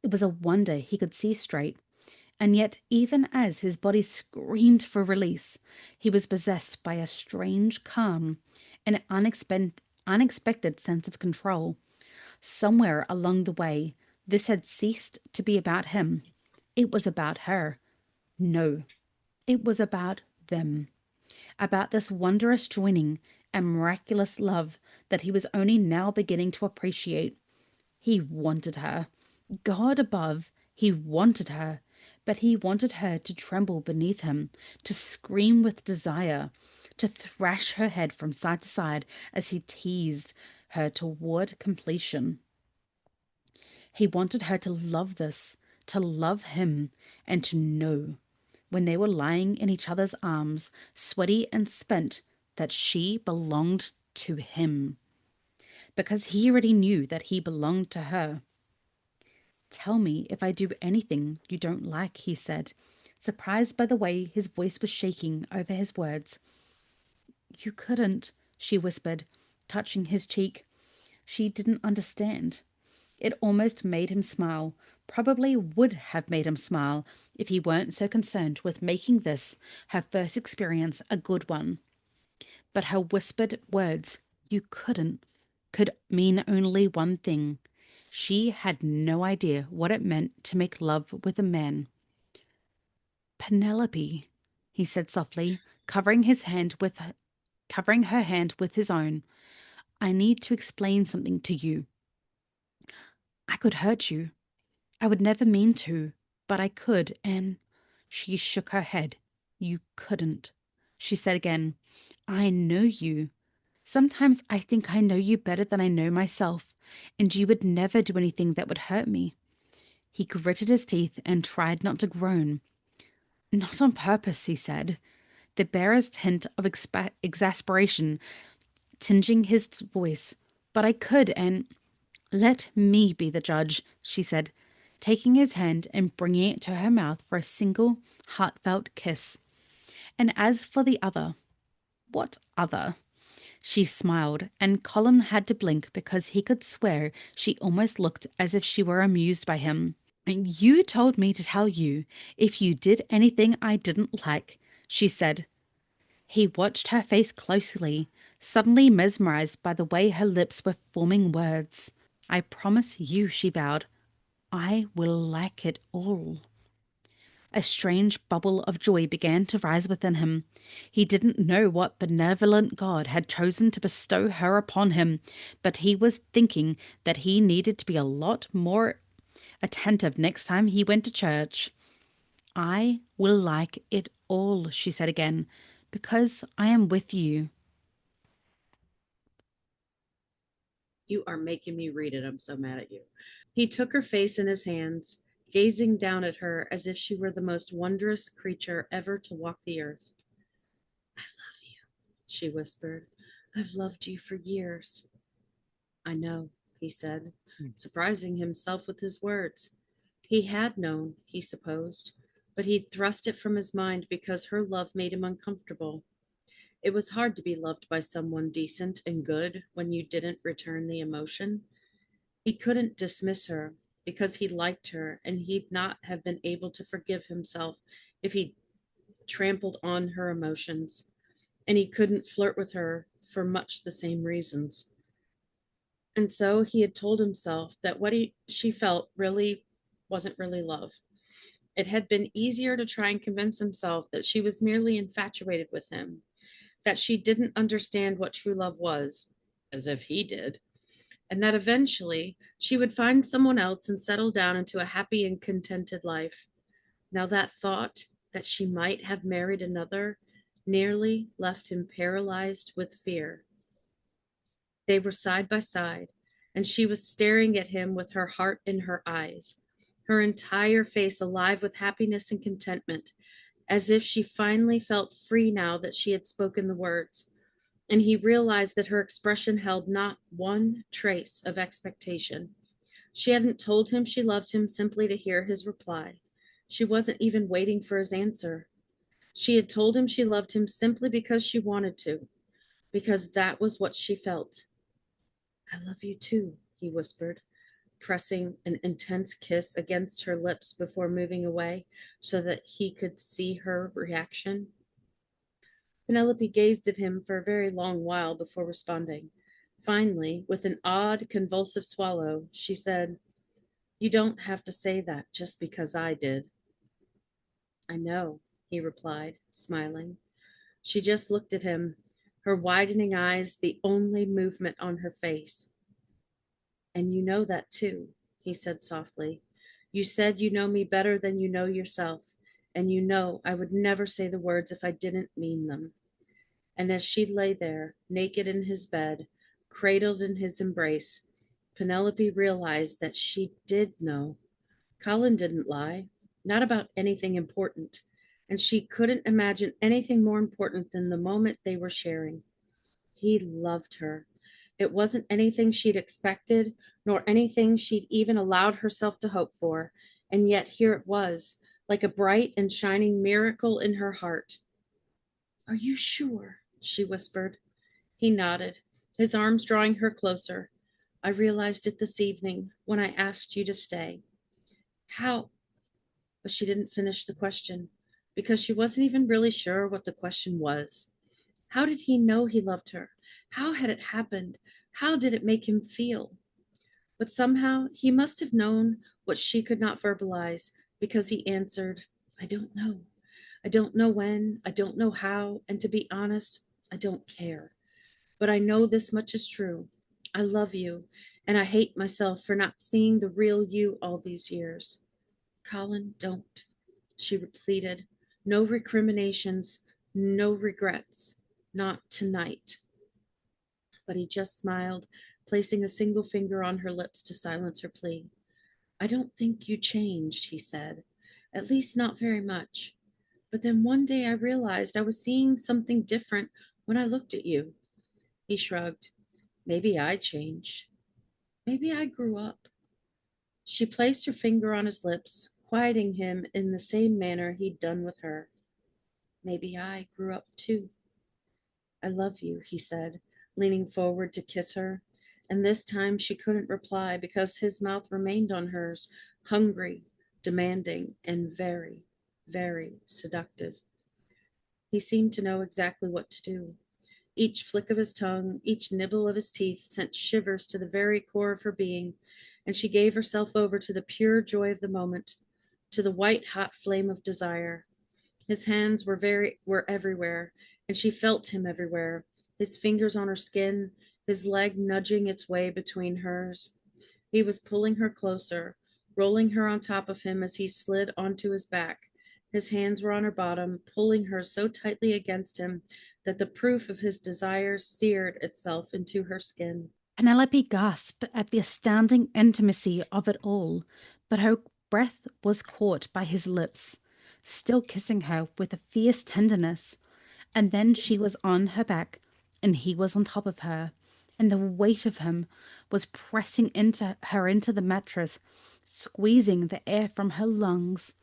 It was a wonder he could see straight, and yet, even as his body screamed for release, he was possessed by a strange calm and unexpected sense of control. Somewhere along the way, this had ceased to be about him. It was about her. No, it was about them. About this wondrous joining and miraculous love that he was only now beginning to appreciate. He wanted her. God above, he wanted her. But he wanted her to tremble beneath him, to scream with desire, to thrash her head from side to side as he teased her toward completion. He wanted her to love this, to love him, and to know, when they were lying in each other's arms, sweaty and spent, that she belonged to him. Because he already knew that he belonged to her. "Tell me if I do anything you don't like," he said, surprised by the way his voice was shaking over his words. "You couldn't," she whispered, touching his cheek. She didn't understand. It almost made him smile, probably would have made him smile if he weren't so concerned with making this, her first experience, a good one. But her whispered words, "you couldn't," could mean only one thing. She had no idea what it meant to make love with a man. "Penelope," he said softly, covering her hand with his own. "I need to explain something to you. I could hurt you. I would never mean to, but I could, and—" She shook her head. "You couldn't," she said again. "I know you. Sometimes I think I know you better than I know myself, and you would never do anything that would hurt me." He gritted his teeth and tried not to groan. "Not on purpose," he said, the barest hint of exasperation tinging his voice. "But I could, and—" "Let me be the judge," she said, taking his hand and bringing it to her mouth for a single, heartfelt kiss. "And as for the other—" "What other?" She smiled, and Colin had to blink because he could swear she almost looked as if she were amused by him. "You told me to tell you if you did anything I didn't like," she said. He watched her face closely, suddenly mesmerized by the way her lips were forming words. "I promise you," she vowed, "I will like it all." A strange bubble of joy began to rise within him. He didn't know what benevolent God had chosen to bestow her upon him, but he was thinking that he needed to be a lot more attentive next time he went to church. "I will like it all," she said again, "because I am with you." You are making me read it. I'm so mad at you. He took her face in his hands, gazing down at her as if she were the most wondrous creature ever to walk the earth. "I love you," she whispered. "I've loved you for years." "I know," he said, surprising himself with his words. He had known, he supposed, but he'd thrust it from his mind because her love made him uncomfortable. It was hard to be loved by someone decent and good when you didn't return the emotion. He couldn't dismiss her because he liked her, and he'd not have been able to forgive himself if he trampled on her emotions. And he couldn't flirt with her for much the same reasons. And so he had told himself that she felt really wasn't really love. It had been easier to try and convince himself that she was merely infatuated with him, that she didn't understand what true love was, as if he did, and that eventually she would find someone else and settle down into a happy and contented life. Now, that thought that she might have married another nearly left him paralyzed with fear. They were side by side, and she was staring at him with her heart in her eyes, her entire face alive with happiness and contentment, as if she finally felt free now that she had spoken the words. And he realized that her expression held not one trace of expectation. She hadn't told him she loved him simply to hear his reply. She wasn't even waiting for his answer. She had told him she loved him simply because she wanted to, because that was what she felt. I love you too, he whispered, pressing an intense kiss against her lips before moving away so that he could see her reaction. Penelope gazed at him for a very long while before responding. Finally, with an odd, convulsive swallow, she said, "You don't have to say that just because I did." "I know," he replied, smiling. She just looked at him, her widening eyes the only movement on her face. "And you know that too," he said softly. "You said you know me better than you know yourself, and you know I would never say the words if I didn't mean them." And as she lay there, naked in his bed, cradled in his embrace, Penelope realized that she did know. Colin didn't lie, not about anything important, and she couldn't imagine anything more important than the moment they were sharing. He loved her. It wasn't anything she'd expected, nor anything she'd even allowed herself to hope for, and yet here it was, like a bright and shining miracle in her heart. "Are you sure?" she whispered. He nodded, his arms drawing her closer. "I realized it this evening when I asked you to stay." "How?" But she didn't finish the question because she wasn't even really sure what the question was. How did he know he loved her? How had it happened? How did it make him feel? But somehow he must have known what she could not verbalize because he answered, "I don't know. I don't know when, I don't know how, and to be honest, I don't care. But I know this much is true. I love you, and I hate myself for not seeing the real you all these years." "Colin, don't," she pleaded. "No recriminations, no regrets. Not tonight." But he just smiled, placing a single finger on her lips to silence her plea. "I don't think you changed," he said. "At least not very much. But then one day I realized I was seeing something different when I looked at you." He shrugged. "Maybe I changed. Maybe I grew up." She placed her finger on his lips, quieting him in the same manner he'd done with her. "Maybe I grew up too." "I love you," he said, leaning forward to kiss her. And this time she couldn't reply because his mouth remained on hers, hungry, demanding, and very, very seductive. He seemed to know exactly what to do. Each flick of his tongue, each nibble of his teeth sent shivers to the very core of her being, and she gave herself over to the pure joy of the moment, to the white hot flame of desire. His hands were everywhere, and she felt him everywhere, his fingers on her skin, his leg nudging its way between hers. He was pulling her closer, rolling her on top of him as he slid onto his back. His hands were on her bottom, pulling her so tightly against him that the proof of his desire seared itself into her skin. Penelope gasped at the astounding intimacy of it all, but her breath was caught by his lips, still kissing her with a fierce tenderness. And then she was on her back, and he was on top of her, and the weight of him was pressing into the mattress, squeezing the air from her lungs.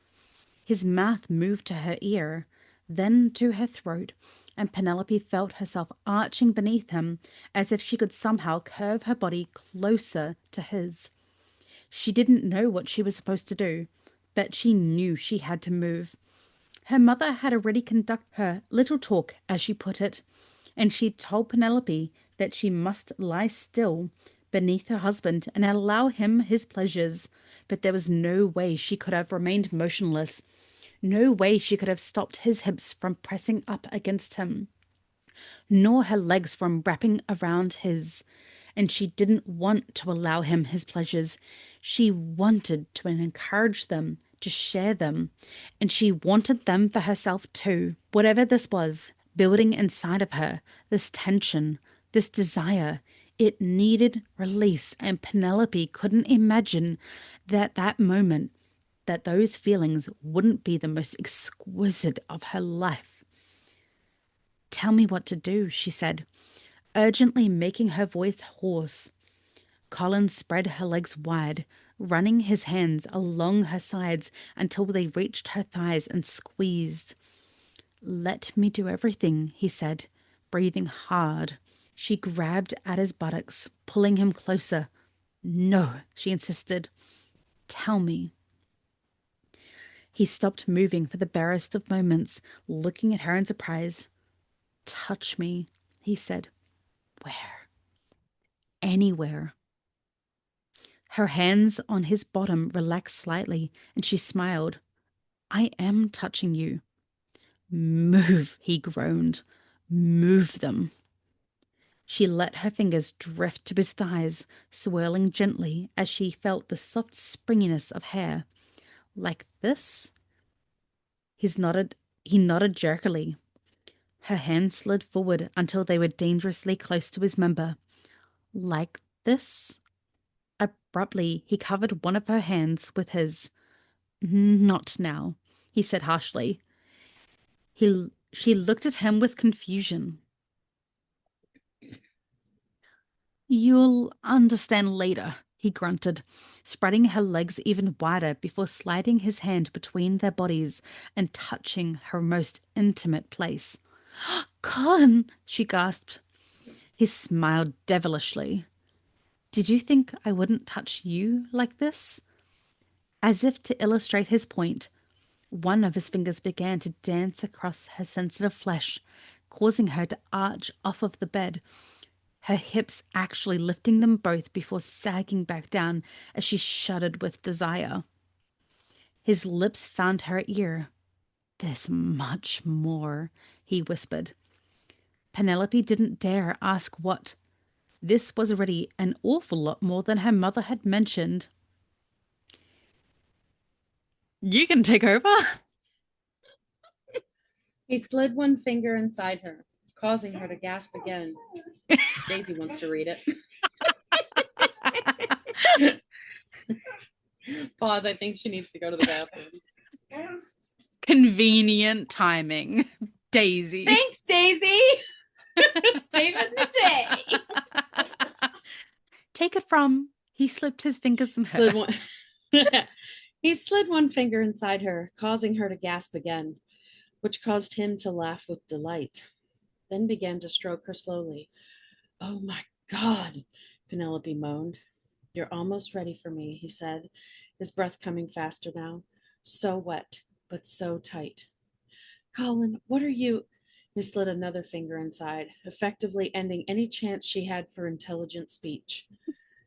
His mouth moved to her ear, then to her throat, and Penelope felt herself arching beneath him as if she could somehow curve her body closer to his. She didn't know what she was supposed to do, but she knew she had to move. Her mother had already conducted her little talk, as she put it, and she told Penelope that she must lie still beneath her husband and allow him his pleasures. But there was no way she could have remained motionless, no way she could have stopped his hips from pressing up against him, nor her legs from wrapping around his. And she didn't want to allow him his pleasures. She wanted to encourage them, to share them, and she wanted them for herself too. Whatever this was, building inside of her, this tension, this desire, it needed release, and Penelope couldn't imagine that moment, that those feelings wouldn't be the most exquisite of her life. "Tell me what to do," she said, urgently, making her voice hoarse. Colin spread her legs wide, running his hands along her sides until they reached her thighs and squeezed. Let me do everything, he said, breathing hard. She grabbed at his buttocks, pulling him closer. No, she insisted. Tell me. He stopped moving for the barest of moments, looking at her in surprise. Touch me, he said. Where? Anywhere. Her hands on his bottom relaxed slightly, and she smiled. I am touching you. Move, he groaned. Move them. She let her fingers drift to his thighs, swirling gently as she felt the soft springiness of hair. Like this? He nodded jerkily. Her hands slid forward until they were dangerously close to his member. Like this? Abruptly, he covered one of her hands with his. Not now, he said harshly. She looked at him with confusion. You'll understand later, he grunted, spreading her legs even wider before sliding his hand between their bodies and touching her most intimate place. Colin, she gasped. He smiled devilishly. Did you think I wouldn't touch you like this? As if to illustrate his point, one of his fingers began to dance across her sensitive flesh, causing her to arch off of the bed, her hips actually lifting them both before sagging back down as she shuddered with desire. His lips found her ear. There's much more, he whispered. Penelope didn't dare ask what. This was already an awful lot more than her mother had mentioned. You can take over. He slid one finger inside her, causing her to gasp again. Daisy wants to read it. Pause. I think she needs to go to the bathroom. Convenient timing. Daisy. Thanks, Daisy. Saving the day. Take it from. He slipped his fingers in her. He slid one finger inside her, causing her to gasp again, which caused him to laugh with delight, then began to stroke her slowly. Oh my God, Penelope moaned. You're almost ready for me, he said, his breath coming faster now. So wet, but so tight. Colin, what are you? He slid another finger inside, effectively ending any chance she had for intelligent speech.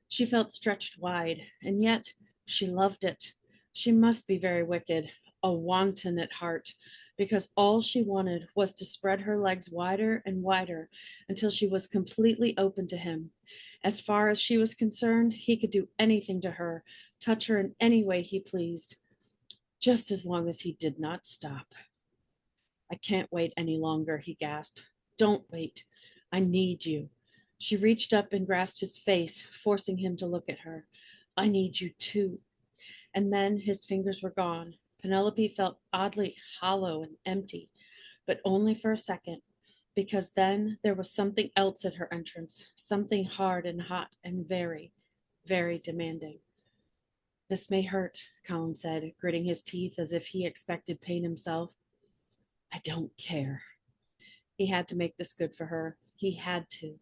She felt stretched wide, and yet she loved it. She must be very wicked, a wanton at heart, because all she wanted was to spread her legs wider and wider until she was completely open to him. As far as she was concerned, he could do anything to her, touch her in any way he pleased, just as long as he did not stop. I can't wait any longer, he gasped. Don't wait. I need you. She reached up and grasped his face, forcing him to look at her. I need you too. And then his fingers were gone. Penelope felt oddly hollow and empty, but only for a second, because then there was something else at her entrance, something hard and hot and very, very demanding. This may hurt, Colin said, gritting his teeth as if he expected pain himself. I don't care. He had to make this good for her. He had to.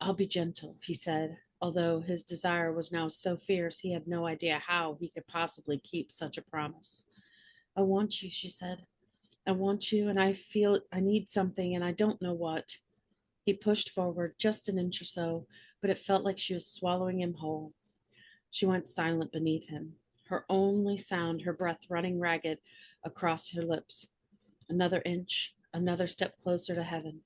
I'll be gentle, he said, although his desire was now so fierce he had no idea how he could possibly keep such a promise. I want you, she said. I want you, and I feel I need something, and I don't know what. He pushed forward just an inch or so, but it felt like she was swallowing him whole. She went silent beneath him, her only sound her breath running ragged across her lips. Another inch, another step closer to heaven.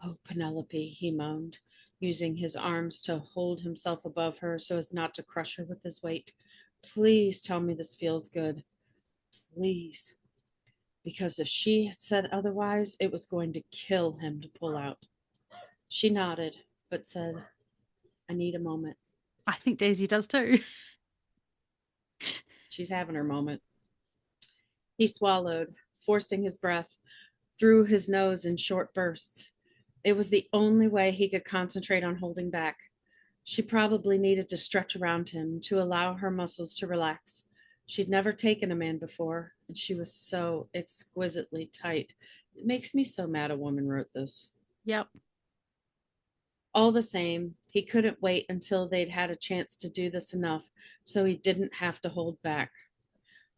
Oh, Penelope, he moaned, using his arms to hold himself above her so as not to crush her with his weight. Please tell me this feels good. Please. Because if she had said otherwise, it was going to kill him to pull out. She nodded, but said, I need a moment. I think Daisy does too. She's having her moment. He swallowed, forcing his breath through his nose in short bursts. It was the only way he could concentrate on holding back. She probably needed to stretch around him to allow her muscles to relax. She'd never taken a man before, and she was so exquisitely tight It makes me so mad a woman wrote this. Yep. All the same, he couldn't wait until they'd had a chance to do this enough so he didn't have to hold back.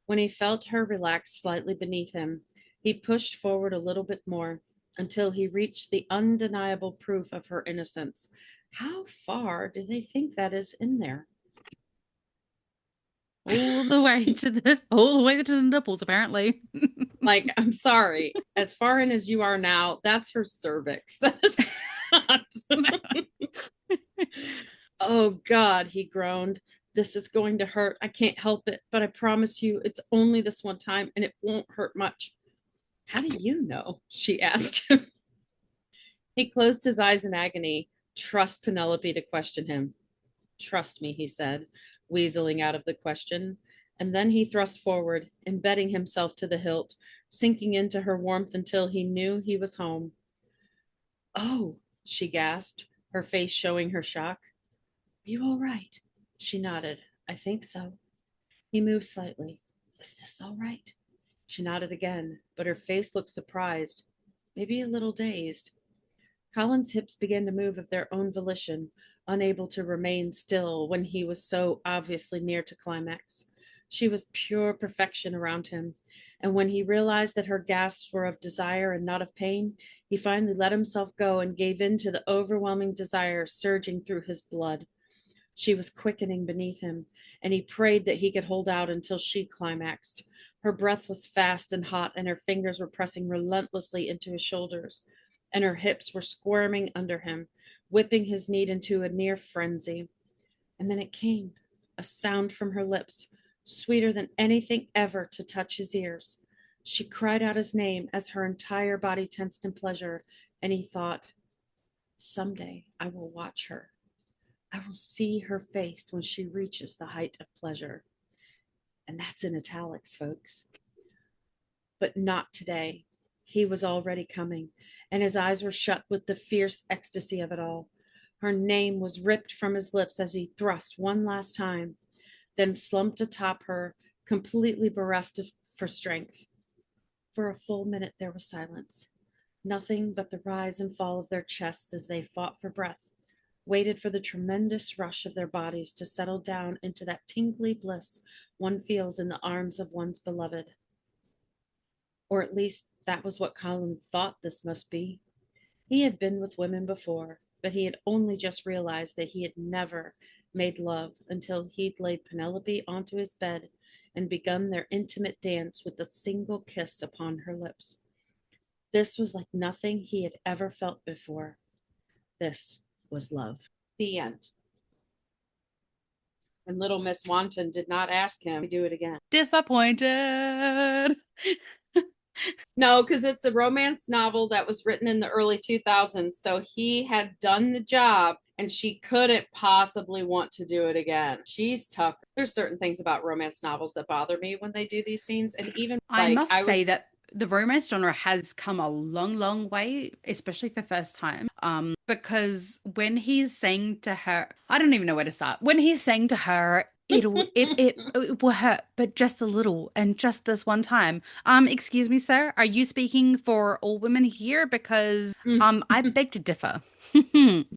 When he felt her relax slightly beneath him, he pushed forward a little bit more until he reached the undeniable proof of her innocence. How far do they think that is in there? All the way to the nipples, apparently. Like, I'm sorry, as far in as you are now, that's her cervix. That's not. Oh God, he groaned. This is going to hurt. I can't help it, but I promise you it's only this one time and it won't hurt much. How do you know? She asked him. He closed his eyes in agony. Trust Penelope to question him. Trust me, he said, weaseling out of the question. And then he thrust forward, embedding himself to the hilt, sinking into her warmth until he knew he was home. Oh, she gasped, her face showing her shock. You all right? She nodded. I think so. He moved slightly. Is this all right? She nodded again, but her face looked surprised, maybe a little dazed. Colin's hips began to move of their own volition, unable to remain still when he was so obviously near to climax. She was pure perfection around him, and when he realized that her gasps were of desire and not of pain, he finally let himself go and gave in to the overwhelming desire surging through his blood. She was quickening beneath him, and he prayed that he could hold out until she climaxed. Her breath was fast and hot, and her fingers were pressing relentlessly into his shoulders, and her hips were squirming under him, whipping his need into a near frenzy. And then it came, a sound from her lips, sweeter than anything ever to touch his ears. She cried out his name as her entire body tensed in pleasure, and he thought, someday I will watch her. I will see her face when she reaches the height of pleasure. And that's in italics, folks. But not today. He was already coming, and his eyes were shut with the fierce ecstasy of it all. Her name was ripped from his lips as he thrust one last time, then slumped atop her, completely bereft for strength. For a full minute there was silence. Nothing but the rise and fall of their chests as they fought for breath, waited for the tremendous rush of their bodies to settle down into that tingly bliss one feels in the arms of one's beloved. Or at least that was what Colin thought this must be. He had been with women before, but he had only just realized that he had never made love until he'd laid Penelope onto his bed and begun their intimate dance with a single kiss upon her lips. This was like nothing he had ever felt before. This was love. The end. And little Miss Wanton did not ask him to do it again. Disappointed. No, because it's a romance novel that was written in the early 2000s. So he had done the job and she couldn't possibly want to do it again. She's Tucker. There's certain things about romance novels that bother me when they do these scenes. And even I must say that the romance genre has come a long, long way, especially for first time. Because when he's saying to her, I don't even know where to start. When he's saying to her, it will hurt, but just a little, and just this one time. Excuse me, sir, are you speaking for all women here? Because I beg to differ.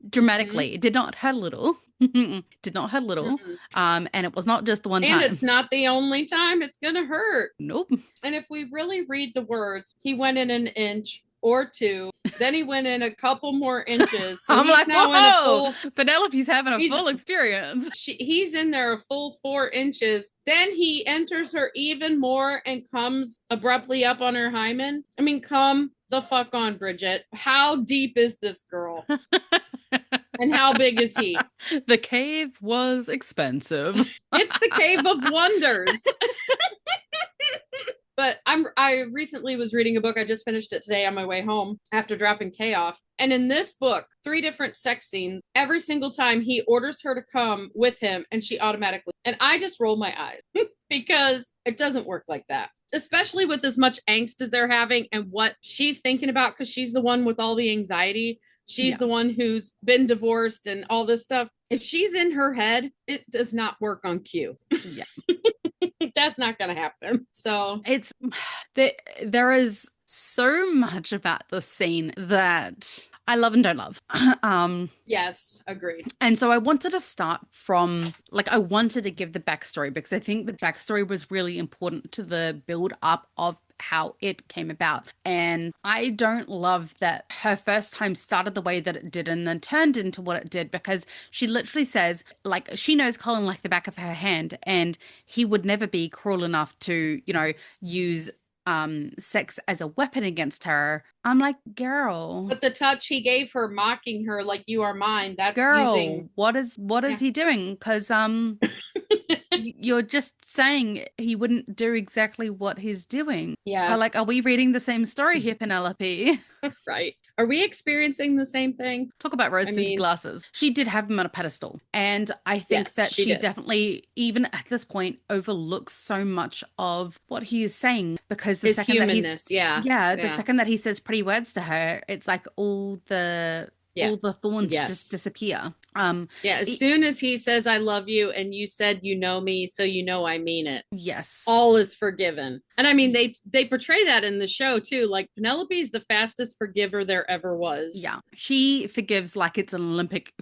Dramatically, it did not hurt a little. Did not hurt a little. And it was not just the one time. And it's not the only time it's gonna hurt. Nope. And if we really read the words, he went in an inch or two, then he went in a couple more inches. So I'm he's like, now whoa, in a full, Penelope's having a full experience. He's in there a full 4 inches. Then he enters her even more and comes abruptly up on her hymen. I mean, come the fuck on, Bridget. How deep is this girl? And how big is he? The cave was expensive. It's the Cave of Wonders. But I recently was reading a book. I just finished it today on my way home after dropping Kay off. And in this book, 3 different sex scenes, every single time he orders her to come with him and she automatically, and I just roll my eyes because it doesn't work like that. Especially with as much angst as they're having and what she's thinking about, because she's the one with all the anxiety. She's the one who's been divorced and all this stuff. If she's in her head, it does not work on cue. Yeah. That's not going to happen. So it's there is so much about the scene that I love and don't love. Yes, agreed. And so I wanted to start from, like, I wanted to give the backstory because I think the backstory was really important to the build up of how it came about. And I don't love that her first time started the way that it did and then turned into what it did, because she literally says, like, she knows Colin like the back of her hand, and he would never be cruel enough to, use sex as a weapon against her. I'm like, girl. But the touch he gave her, mocking her like you are mine, that's Girl, using. what is he doing? Because you're just saying he wouldn't do exactly what he's doing. Yeah. Like, are we reading the same story here, Penelope? Right. Are we experiencing the same thing? Talk about rose-tinted glasses. She did have him on a pedestal. And I think Yes, that she she did. definitely, even at this point, overlooks so much of what he is saying, because the His second that humanness, the second that he says pretty words to her, it's like all the thorns just disappear. As soon as he says I love you and you said you know me, so you know I mean it. Yes. All is forgiven. And I mean they portray that in the show too. Like, Penelope's the fastest forgiver there ever was. Yeah. She forgives like it's an Olympic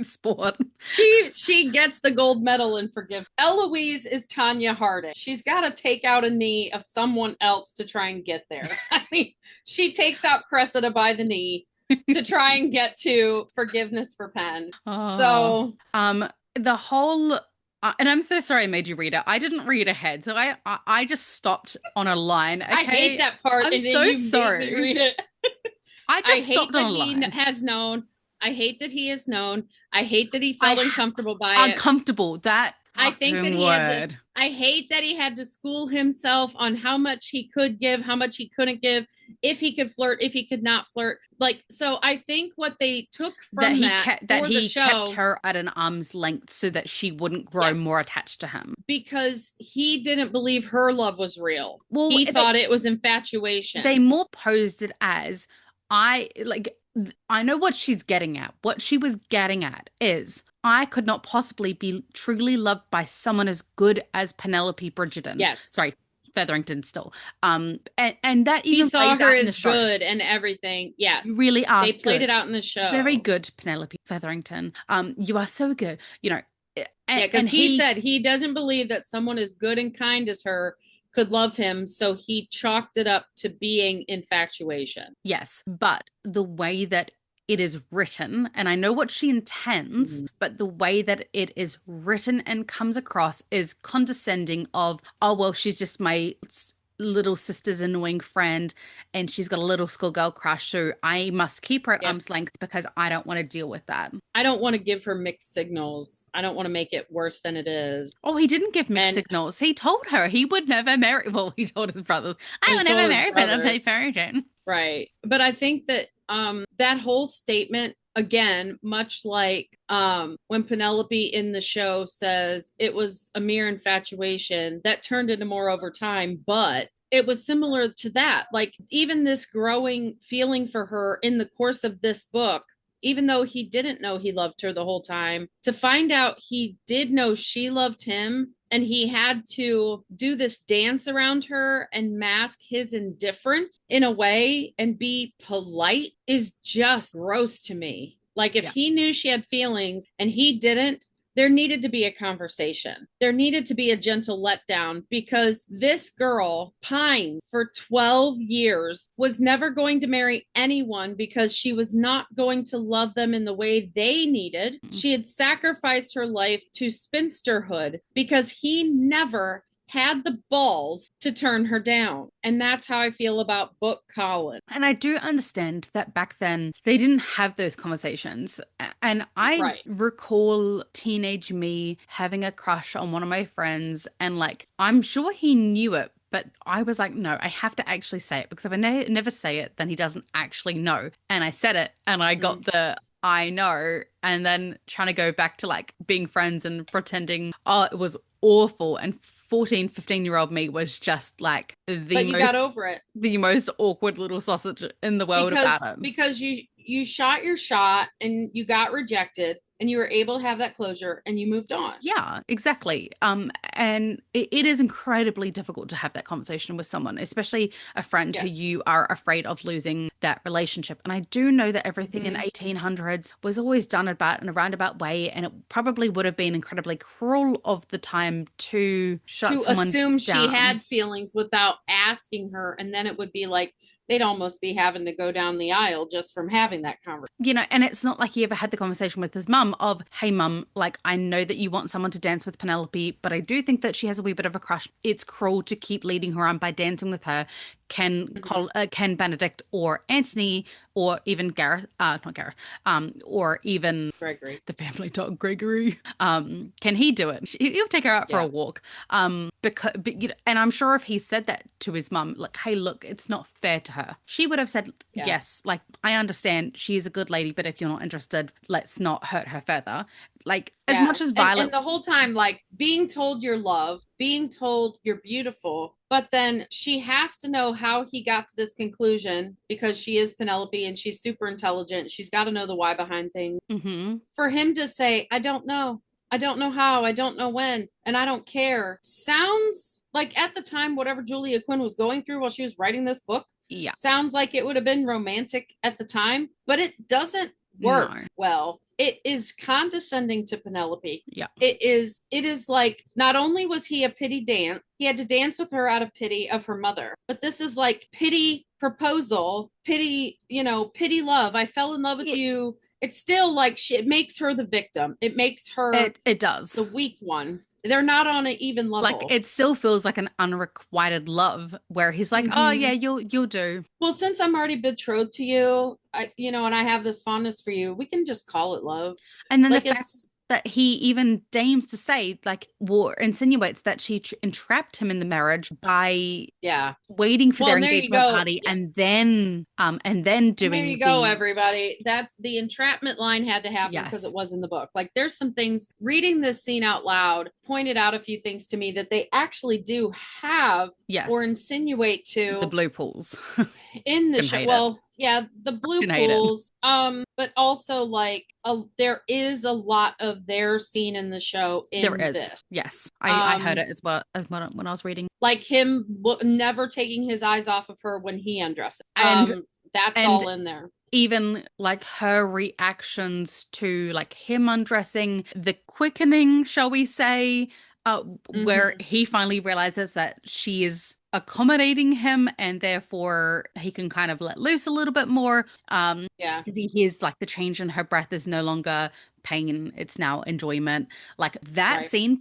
sport. She gets the gold medal in forgive. Eloise is Tanya Harding. She's got to take out a knee of someone else to try and get there. I mean, she takes out Cressida by the knee to try and get to forgiveness for Penn. So the whole and I'm so sorry I made you read it. I didn't read ahead, so I just stopped on a line. Okay? I hate that part. I'm so sorry. Made me read it. I just stopped on a line. He has known. I hate that he has known. I hate that he felt uncomfortable by it. Uncomfortable. That I think that he had to, I hate that he had to school himself on how much he could give, how much he couldn't give, if he could flirt, if he could not flirt. Like, so I think what they took from he kept her at an arm's length so that she wouldn't grow more attached to him, because he didn't believe her love was real. Well, he thought it was infatuation. They more posed it as, I know what she's getting at. What she was getting at is, I could not possibly be truly loved by someone as good as Penelope Bridgerton. Yes. Sorry, Featherington still. And that even he saw her as good and everything. Yes. You really are. They played it out in the show. Very good, Penelope Featherington. You are so good. Because he said he doesn't believe that someone as good and kind as her could love him, so he chalked it up to being infatuation. Yes, but the way that it is written, and I know what she intends, but the way that it is written and comes across is condescending of, oh, well, she's just my little sister's annoying friend and she's got a little schoolgirl crush, so I must keep her at arm's length because I don't want to deal with that. I don't want to give her mixed signals. I don't want to make it worse than it is. Oh, he didn't give mixed signals. He told her he would never marry, well, he told his brothers, I would never marry Penelope Featherington. Right. But I think that that whole statement, again, much like when Penelope in the show says it was a mere infatuation, that turned into more over time, but it was similar to that. Like, even this growing feeling for her in the course of this book, even though he didn't know he loved her the whole time, to find out he did know she loved him, and he had to do this dance around her and mask his indifference in a way and be polite, is just gross to me. Like, if he knew she had feelings and he didn't, there needed to be a conversation. There needed to be a gentle letdown, because this girl pined for 12 years, was never going to marry anyone because she was not going to love them in the way they needed. She had sacrificed her life to spinsterhood because he never had the balls to turn her down. And that's how I feel about book Colin. And I do understand that back then they didn't have those conversations. And I recall teenage me having a crush on one of my friends, and like, I'm sure he knew it, but I was like, no, I have to actually say it, because if I never say it, then he doesn't actually know. And I said it, and I got the I know, and then trying to go back to like being friends and pretending, oh, it was awful. And 14, 15-year-old me was just like but you got over it. The most awkward little sausage in the world about it. Because you shot your shot and you got rejected and you were able to have that closure and you moved on. Yeah, exactly. And it is incredibly difficult to have that conversation with someone, especially a friend who you are afraid of losing that relationship. And I do know that everything in 1800s was always done about in a roundabout way, and it probably would have been incredibly cruel of the time to shut someone assume down. She had feelings without asking her, and then it would be like they'd almost be having to go down the aisle just from having that conversation. You know, and it's not like he ever had the conversation with his mum of, hey, mum, like, I know that you want someone to dance with Penelope, but I do think that she has a wee bit of a crush. It's cruel to keep leading her on by dancing with her. Can Benedict or Anthony or even Gareth, not Gareth, or even Gregory, the family dog Gregory, can he do it? He'll take her out for a walk. Because, you know, and I'm sure if he said that to his mum, like, hey, look, it's not fair to her, she would have said, yes, like, I understand she is a good lady, but if you're not interested, let's not hurt her further. Like, as much as Violet. And the whole time, like, being told you're loved, being told you're beautiful, but then she has to know how he got to this conclusion because she is Penelope and she's super intelligent. She's got to know the why behind things. For him to say, I don't know. I don't know how. I don't know when. And I don't care. Sounds like at the time, whatever Julia Quinn was going through while she was writing this book, sounds like it would have been romantic at the time, but it doesn't work well. It is condescending to Penelope. Yeah. It is like, not only was he a pity dance, he had to dance with her out of pity of her mother, but this is like pity proposal, pity, you know, pity love. I fell in love with you. It's still like it makes her the victim. It makes her it does the weak one. They're not on an even level. Like, it still feels like an unrequited love where he's like, oh yeah, you'll do. Well, since I'm already betrothed to you, and I have this fondness for you, we can just call it love. And then like, the fact that he even deigns to say, like, insinuates that she entrapped him in the marriage by waiting for their engagement party and then doing. There you go, everybody. That's the entrapment line had to happen because it was in the book. Like, there's some things, reading this scene out loud pointed out a few things to me that they actually do have or insinuate to the blue pools in the show. Well, the blue pools. But also like there is a lot of their scene in the show in this. Yes, I heard it as well as when I was reading. Like him never taking his eyes off of her when he undresses. And that's all in there. Even like her reactions to like him undressing, the quickening, shall we say, where he finally realizes that she is accommodating him and therefore he can kind of let loose a little bit more. He hears like the change in her breath is no longer pain, it's now enjoyment. Like that scene,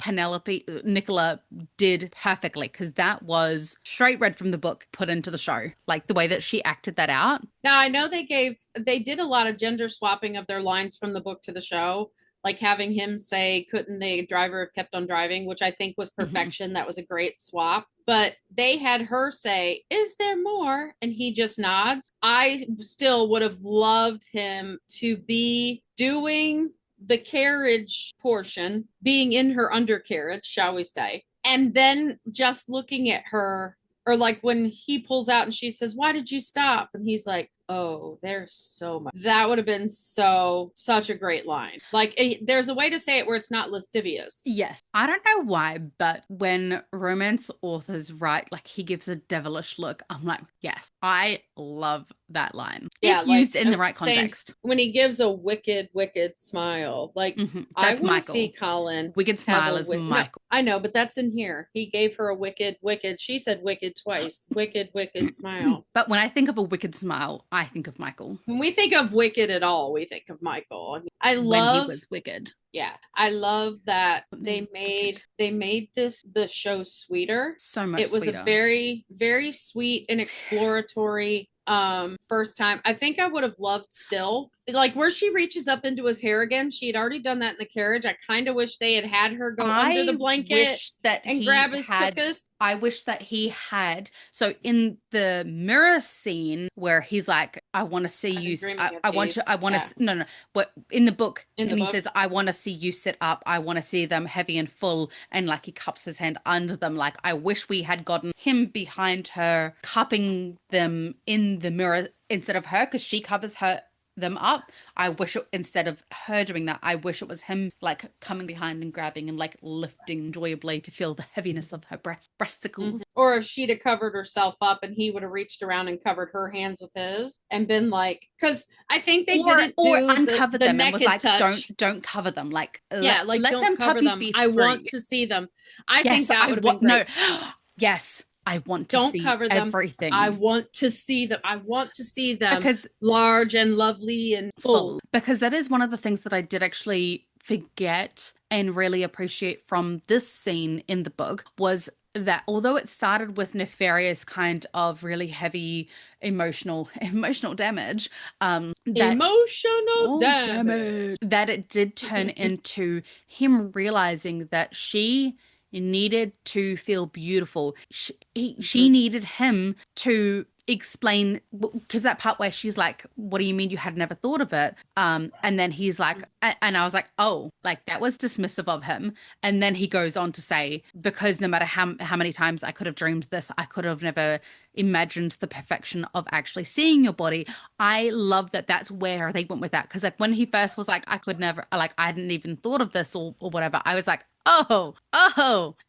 Nicola did perfectly, because that was straight read from the book put into the show, like the way that she acted that out. Now I know they did a lot of gender swapping of their lines from the book to the show, like having him say, couldn't the driver have kept on driving, which I think was perfection. That was a great swap. But they had her say, is there more? And he just nods. I still would have loved him to be doing the carriage portion, being in her undercarriage, shall we say, and then just looking at her, or like when he pulls out and she says, why did you stop? And he's like, oh, there's so much. That would have been such a great line. Like there's a way to say it where it's not lascivious. Yes. I don't know why, but when romance authors write, like he gives a devilish look, I'm like, yes, I love that line. If used in the right context. When he gives a wicked, wicked smile, like I want to see Colin. Wicked smile is Michael. No, I know, but that's in here. He gave her a wicked, wicked. She said wicked twice. Wicked, wicked smile. But when I think of a wicked smile, I think of Michael. When we think of wicked at all, we think of Michael. I love when he was wicked. Yeah, I love that they made the show sweeter. So much. It was sweeter. A very, very sweet and exploratory first time. I think I would have loved still, like where she reaches up into his hair again. She had already done that in the carriage. I kind of wish they had her go under the blanket and grab his tuchus. I wish that he had. So in the mirror scene where he's like, I want to see you. I want to. No. But in the book, he says, I want to see you sit up. I want to see them heavy and full. And like he cups his hand under them. Like I wish we had gotten him behind her, cupping them in the mirror instead of her, because she covers her them up. I wish it, instead of her doing that, I wish it was him like coming behind and grabbing and like lifting enjoyably to feel the heaviness of her breasticles. Mm-hmm. Or if she'd have covered herself up and he would have reached around and covered her hands with his and been like, because I think they didn't do uncover the them naked and was like, touch. don't cover them. Like, yeah, like let don't them cover puppies them. be I free. want to see them. I think that would have been great. No. Yes, I want to don't see cover them. everything. I want to see them. I want to see them because large and lovely and full. Because that is one of the things that I did actually forget and really appreciate from this scene in the book, was that although it started with nefarious kind of really heavy emotional damage, that it did turn into him realizing that she needed to feel beautiful. She needed him to explain, because that part where she's like, what do you mean you had never thought of it? And then he's like, and I was like, oh, like that was dismissive of him. And then he goes on to say, because no matter how many times I could have dreamed this, I could have never imagined the perfection of actually seeing your body. I love that that's where they went with that, because like when he first was like, I could never, like I hadn't even thought of this or whatever, I was like, oh.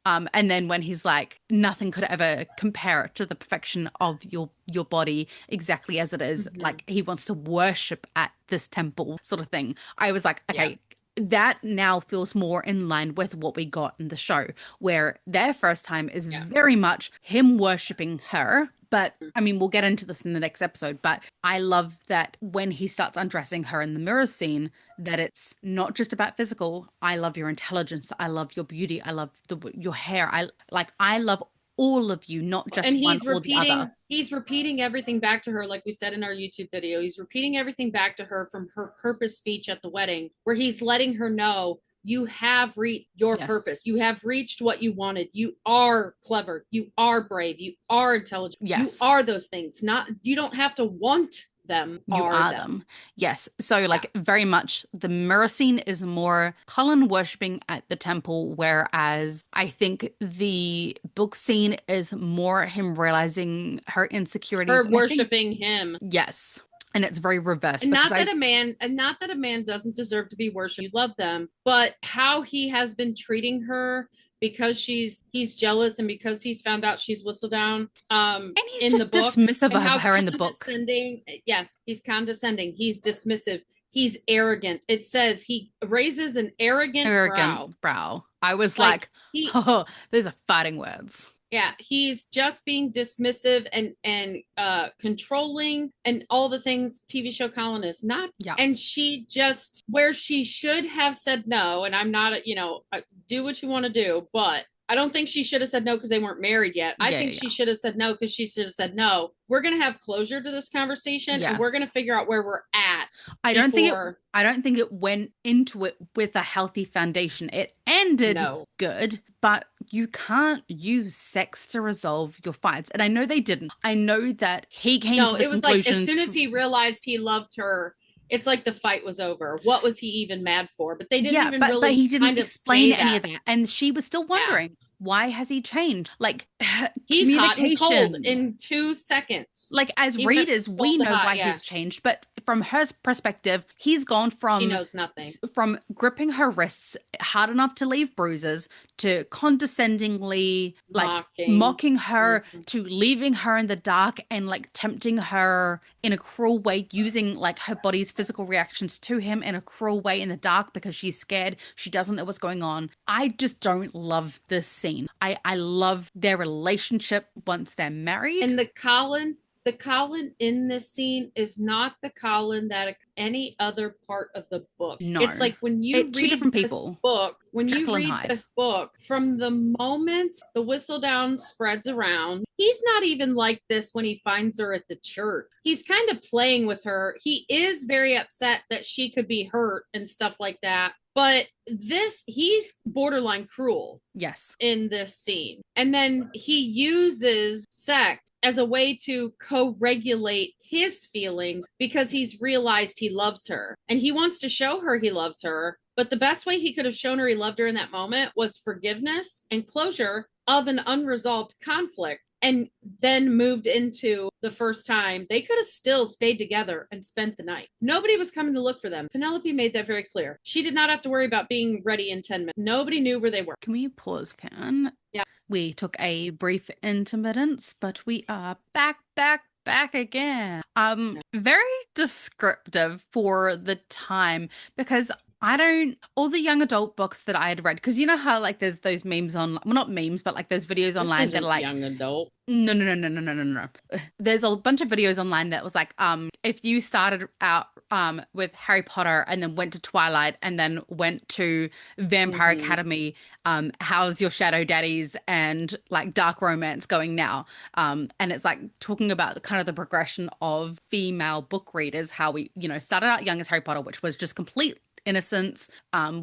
And then when he's like, nothing could ever compare to the perfection of your body exactly as it is, like he wants to worship at this temple sort of thing. I was like, okay, that now feels more in line with what we got in the show, where their first time is very much him worshiping her. But I mean, we'll get into this in the next episode, but I love that when he starts undressing her in the mirror scene, that it's not just about physical. I love your intelligence. I love your beauty. I love your hair. I love all of you, not just one or the other. He's repeating everything back to her, like we said in our YouTube video. He's repeating everything back to her from her purpose speech at the wedding, where he's letting her know, you have reached your purpose. You have reached what you wanted. You are clever. You are brave. You are intelligent. Yes. You are those things. You don't have to want them. You are them. Yes. So like very much the mirror scene is more Colin worshipping at the temple, whereas I think the book scene is more him realizing her insecurities. Her worshipping him. Yes. And it's very reversed. And not that a man doesn't deserve to be worshipped. You love them, but how he has been treating her, because he's jealous, and because he's found out she's Whistledown. And he's just dismissive of her in the book. Yes, he's condescending. He's dismissive. He's arrogant. It says he raises an arrogant brow. I was like oh, those are fighting words. Yeah, he's just being dismissive and controlling and all the things TV show Colin is not. Yeah. And she just, where she should have said no, and I'm not, do what you want to do, but I don't think she should have said no because they weren't married yet. I think she should have said no because she should have said, no, we're going to have closure to this conversation and we're going to figure out where we're at. I don't think it went into it with a healthy foundation. It ended good, but you can't use sex to resolve your fights. And I know they didn't. I know that he came to the conclusion. Like as soon as he realized he loved her, it's like the fight was over. What was he even mad for? But they didn't but he didn't explain any of that. And she was still wondering, why has he changed? Like, he's hot and cold in 2 seconds. Like, as readers, we know why he's changed. But from her perspective, he's gone from she knows nothing. From gripping her wrists hard enough to leave bruises, to condescendingly mocking her, to leaving her in the dark and like tempting her in a cruel way, using like her body's physical reactions to him in a cruel way in the dark because she's scared. She doesn't know what's going on. I just don't love this scene. I love their relationship once they're married. And the Colin in this scene is not the Colin that any other part of the book. No. It's like when you read this book, from the moment the Whistledown spreads around, he's not even like this when he finds her at the church. He's kind of playing with her. He is very upset that she could be hurt and stuff like that. But he's borderline cruel. Yes. In this scene. And then he uses sex as a way to co-regulate his feelings because he's realized he loves her. And he wants to show her he loves her. But the best way he could have shown her he loved her in that moment was forgiveness and closure of an unresolved conflict. and then moved into the first time, they could have still stayed together and spent the night. Nobody was coming to look for them. Penelope made that very clear. She did not have to worry about being ready in 10 minutes. Nobody knew where they were. Can we pause, Ken? Yeah. We took a brief intermittence, but we are back again. Very descriptive for the time, because all the young adult books that I had read, because you know how like there's those memes on, well, not memes, but like those videos online that are like young adult. No. There's a bunch of videos online that was like, if you started out with Harry Potter and then went to Twilight and then went to Vampire Academy, how's your Shadow Daddies and like dark romance going now? And it's like talking about kind of the progression of female book readers, how we, started out young as Harry Potter, which was just complete innocence.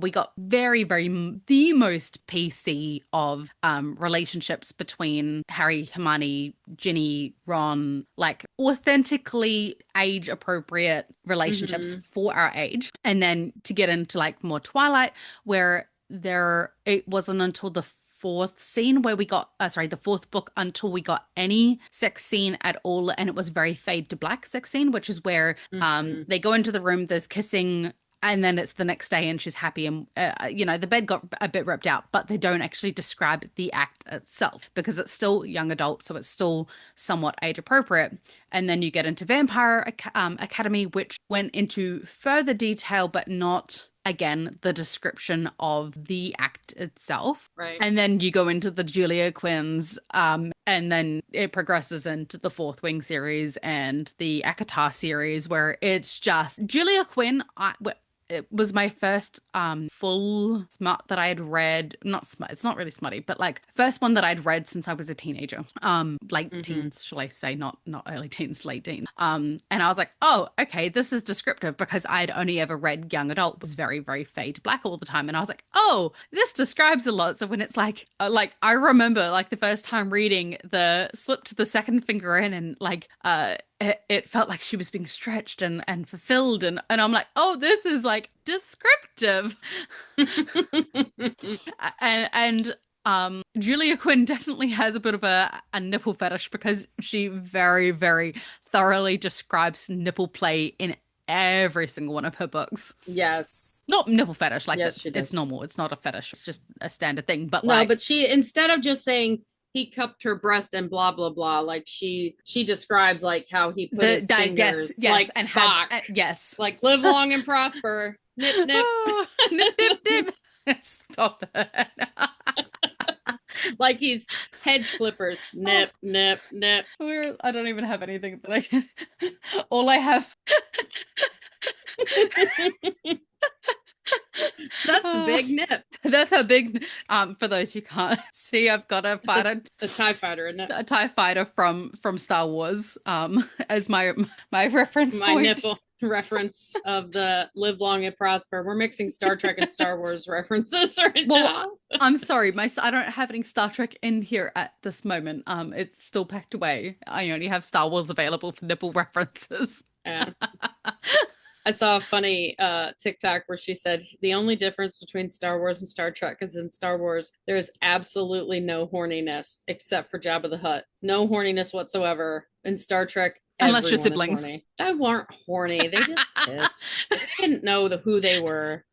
We got very, very the most PC of relationships between Harry, Hermione, Ginny, Ron, like authentically age appropriate relationships for our age. And then to get into like more Twilight, where it wasn't until the fourth scene where we got the fourth book until we got any sex scene at all, and it was very fade to black sex scene, which is where they go into the room, there's kissing, and then it's the next day and she's happy, and the bed got a bit ripped out, but they don't actually describe the act itself because it's still young adult, so it's still somewhat age appropriate. And then you get into Vampire Academy, which went into further detail but not, again, the description of the act itself. Right. And then you go into the Julia Quinns, and then it progresses into the Fourth Wing series and the ACOTAR series, where it's just Julia Quinn. It was my first full smut that I had read. Not smut, it's not really smutty, but like first one that I'd read since I was a teenager. Late teens, shall I say, not early teens, late teens. And I was like, oh, okay, this is descriptive, because I'd only ever read young adult. It was very, very fade black all the time. And I was like, oh, this describes a lot. So when it's like I remember like the first time reading slipped the second finger in, and like it felt like she was being stretched and fulfilled, and I'm like, oh, this is like descriptive. and Julia Quinn definitely has a bit of a nipple fetish, because she very, very thoroughly describes nipple play in every single one of her books. Yes. Not nipple fetish, like yes, it's normal. It's not a fetish. It's just a standard thing. But no, but she, instead of just saying he cupped her breast and blah blah blah, like she describes like how he put his fingers, yes, like and Spock, yes, like live long and prosper, nip nip, nip nip nip. Stop it. Like he's hedge clippers, nip nip nip. I don't even have anything that I can. All I have. That's a big nip. That's a big, for those who can't see, I've got a fighter, a TIE fighter, isn't it? A TIE fighter from Star Wars, as my reference my point. nipple reference of the live long and prosper. We're mixing Star Trek and Star Wars references right now. I'm sorry, I don't have any Star Trek in here at this moment. It's still packed away. I only have Star Wars available for nipple references. Yeah. I saw a funny TikTok where she said the only difference between Star Wars and Star Trek is in Star Wars, there is absolutely no horniness except for Jabba the Hutt. No horniness whatsoever. In Star Trek, unless your siblings. They weren't horny. They just kissed. They didn't know who they were.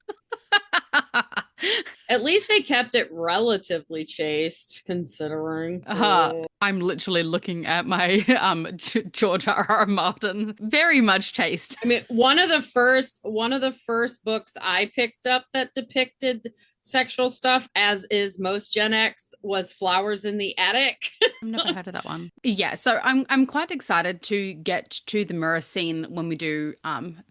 At least they kept it relatively chaste, considering. I'm literally looking at my George R.R. Martin. Very much chaste. I mean, one of the first books I picked up that depicted sexual stuff, as is most Gen X, was Flowers in the Attic. I've never heard of that one. Yeah, so I'm quite excited to get to the mirror scene when we do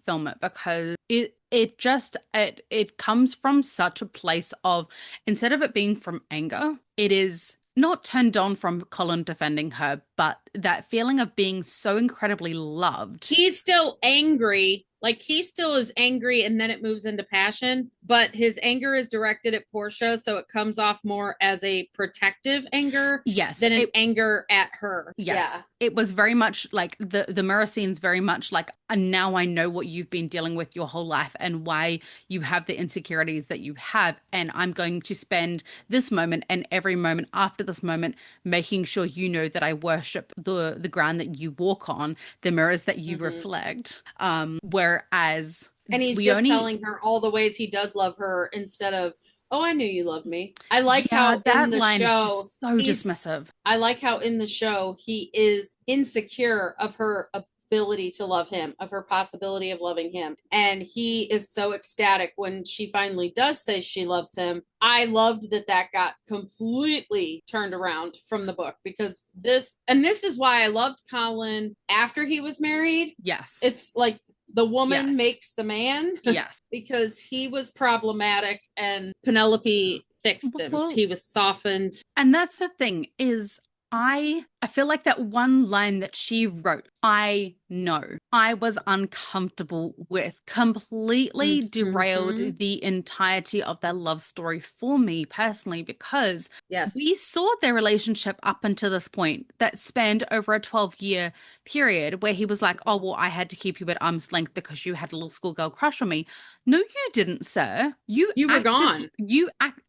film it, because it comes from such a place of, instead of it being from anger, it is not turned on from Colin defending her, but that feeling of being so incredibly loved. He's still angry. Like, he still is angry, and then it moves into passion, but his anger is directed at Portia, so it comes off more as a protective anger, yes, than an anger at her. Yes. Yeah. it was very much like the mirror scene's very much like, and now I know what you've been dealing with your whole life and why you have the insecurities that you have. And I'm going to spend this moment and every moment after this moment making sure you know that I worship the ground that you walk on, the mirrors that you reflect. Whereas and he's telling her all the ways he does love her instead of, oh, I knew you loved me. I like how that in the line show is just so dismissive. I like how in the show he is insecure of her ability to love him, of her possibility of loving him. And he is so ecstatic when she finally does say she loves him. I loved that got completely turned around from the book, because this is why I loved Colin after he was married. Yes. It's like the woman makes the man. Yes. Because he was problematic and Penelope fixed him. Well, he was softened. And that's the thing is, I feel like that one line that she wrote, I know, I was uncomfortable with, completely derailed the entirety of their love story for me personally, because we saw their relationship up until this point that spanned over a 12-year period where he was like, oh, well, I had to keep you at arm's length because you had a little schoolgirl crush on me. No, you didn't, sir. You were gone.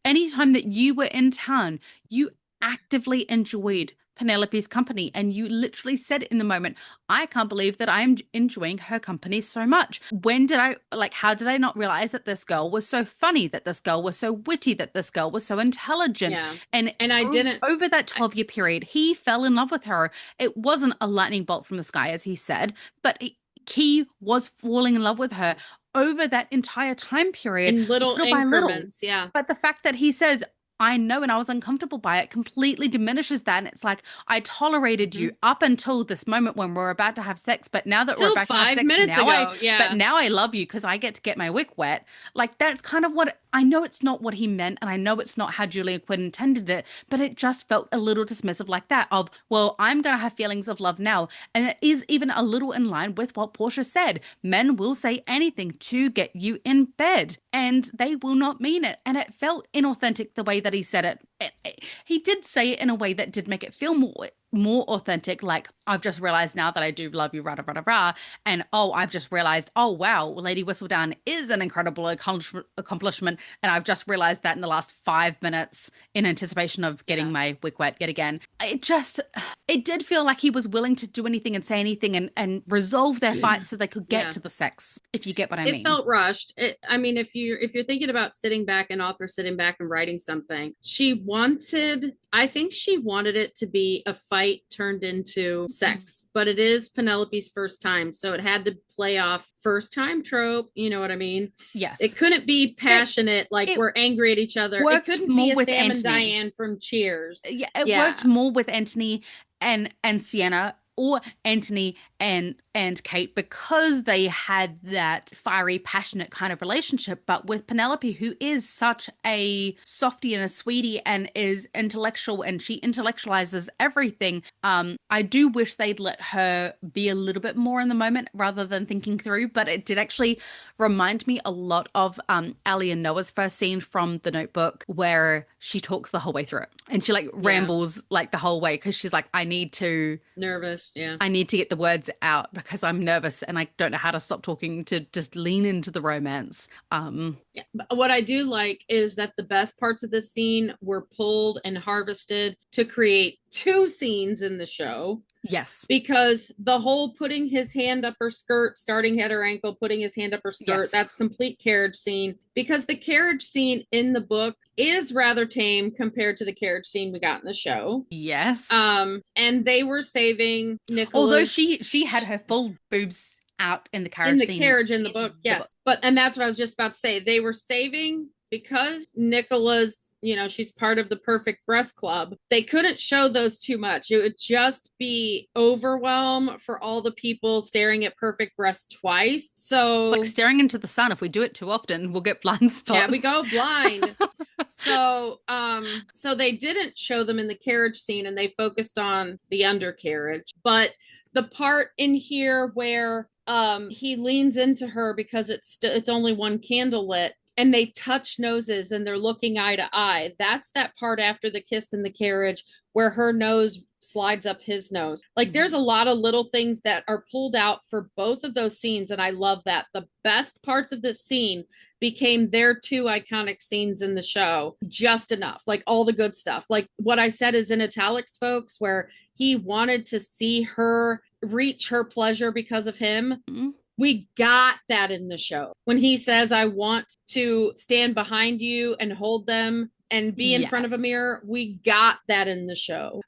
Anytime that you were in town, you actively enjoyed Penelope's company, and you literally said in the moment, I can't believe that I'm enjoying her company so much. How did I not realize that this girl was so funny, that this girl was so witty, that this girl was so intelligent? And I didn't over that 12-year period, he fell in love with her. It wasn't a lightning bolt from the sky, as he said, but he was falling in love with her over that entire time period, in little by little. Yeah. But the fact that he says, I know, and I was uncomfortable by it, completely diminishes that. And it's like, I tolerated you up until this moment when we're about to have sex, but now that we're about to have sex, but now I love you because I get to get my wick wet. Like, that's kind of what, I know it's not what he meant, and I know it's not how Julia Quinn intended it, but it just felt a little dismissive like that of, well, I'm going to have feelings of love now. And it is even a little in line with what Portia said. Men will say anything to get you in bed, and they will not mean it. And it felt inauthentic the way that he said it. He did say it in a way that did make it feel more authentic, like, I've just realized now that I do love you, rah, rah, rah, rah. And, oh, I've just realized, oh, wow, Lady Whistledown is an incredible accomplishment. And I've just realized that in the last 5 minutes in anticipation of getting my wick wet yet again. It did feel like he was willing to do anything and say anything and resolve their fight so they could get to the sex, if you get what I mean. It felt rushed. If you're thinking about sitting back and writing something, I think she wanted it to be a fight turned into sex, but it is Penelope's first time, so it had to play off first time trope. You know what I mean? Yes. It couldn't be passionate, we're angry at each other. It couldn't be a Sam and Diane from Cheers. Yeah, it worked more with Anthony and Sienna, or Anthony and Kate, because they had that fiery, passionate kind of relationship. But with Penelope, who is such a softie and a sweetie and is intellectual, and she intellectualizes everything, I do wish they'd let her be a little bit more in the moment rather than thinking through. But it did actually remind me a lot of Allie and Noah's first scene from The Notebook, where she talks the whole way through it, and she rambles the whole way, because she's like, I need to get the words out because I'm nervous and I don't know how to stop talking, to just lean into the romance. But what I do like is that the best parts of this scene were pulled and harvested to create 2 scenes in the show. Yes. Because the whole putting his hand up her skirt, starting at her ankle, putting his hand up her skirt, that's complete carriage scene. Because the carriage scene in the book is rather tame compared to the carriage scene we got in the show. Yes. And they were saving Nicholas. Although she had her full boobs out in the carriage scene. In the book, yes. And that's what I was just about to say. They were saving, because Nicola's, she's part of the Perfect Breast Club, they couldn't show those too much. It would just be overwhelm for all the people staring at perfect breasts twice. So it's like staring into the sun. If we do it too often, we'll get blind spots. Yeah, we go blind. So they didn't show them in the carriage scene, and they focused on the undercarriage. But the part in here where he leans into her because it's only one candle lit, and they touch noses and they're looking eye to eye. That's that part after the kiss in the carriage where her nose slides up his nose. Like there's a lot of little things that are pulled out for both of those scenes. And I love that. The best parts of this scene became their two iconic scenes in the show just enough. Like all the good stuff. Like what I said is in italics, folks, where he wanted to see her reach her pleasure because of him. We got that in the show. When he says, I want to stand behind you and hold them and be in front of a mirror, we got that in the show.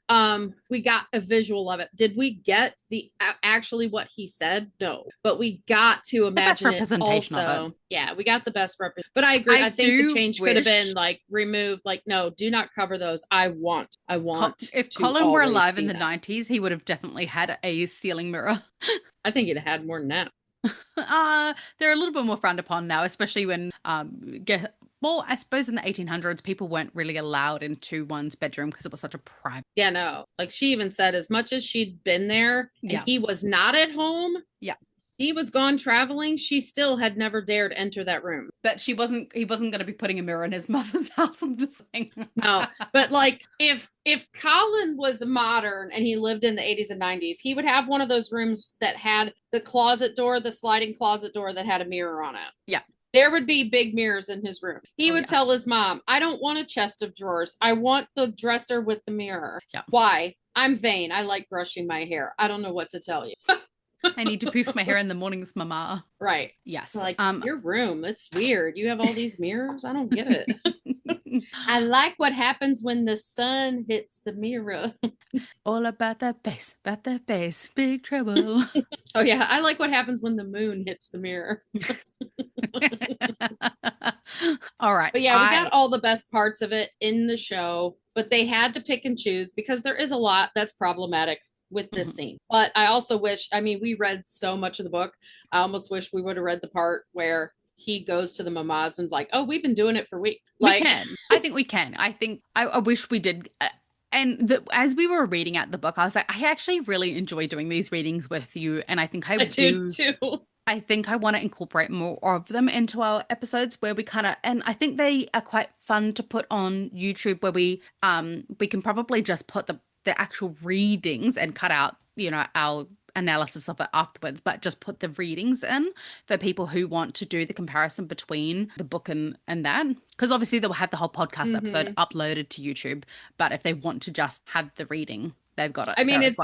We got a visual of it. Did we get the actually what he said? No, but we got to imagine the best representation of it. Yeah, we got the best representation. But I agree. I think the change could have been like removed. Like, no, do not cover those. I want. If Colin were alive in the 90s, he would have definitely had a ceiling mirror. I think it had more than that. They're a little bit more frowned upon now, especially when well, I suppose in the 1800s people weren't really allowed into one's bedroom because it was such a private. Yeah, no. Like she even said, as much as she'd been there and he was not at home. Yeah. He was gone traveling. She still had never dared enter that room. But he wasn't going to be putting a mirror in his mother's house on this thing. No, but like if Colin was modern and he lived in the 80s and 90s, he would have one of those rooms that had the closet door, the sliding closet door that had a mirror on it. Yeah. There would be big mirrors in his room. He would tell his mom, I don't want a chest of drawers. I want the dresser with the mirror. Yeah. Why? I'm vain. I like brushing my hair. I don't know what to tell you. I need to poof my hair in the mornings, mama. Right. Yes. Like your room, it's weird. You have all these mirrors? I don't get it. I like what happens when the sun hits the mirror. All about that bass, big trouble. Oh yeah, I like what happens when the moon hits the mirror. All right. But yeah, we got all the best parts of it in the show, but they had to pick and choose because there is a lot that's problematic with this scene. But I also wish, I mean, we read so much of the book. I almost wish we would have read the part where he goes to the mamas and like, oh, we've been doing it for weeks. Like, we can. I think we can. I think I wish we did. And as we were reading out the book, I was like, I actually really enjoy doing these readings with you. And I think I do too. I think I want to incorporate more of them into our episodes where we kind of, and I think they are quite fun to put on YouTube where we can probably just put the actual readings and cut out, you know, our analysis of it afterwards, but just put the readings in for people who want to do the comparison between the book and that. Because obviously they'll have the whole podcast episode uploaded to YouTube, but if they want to just have the reading, they've got it. I mean, it's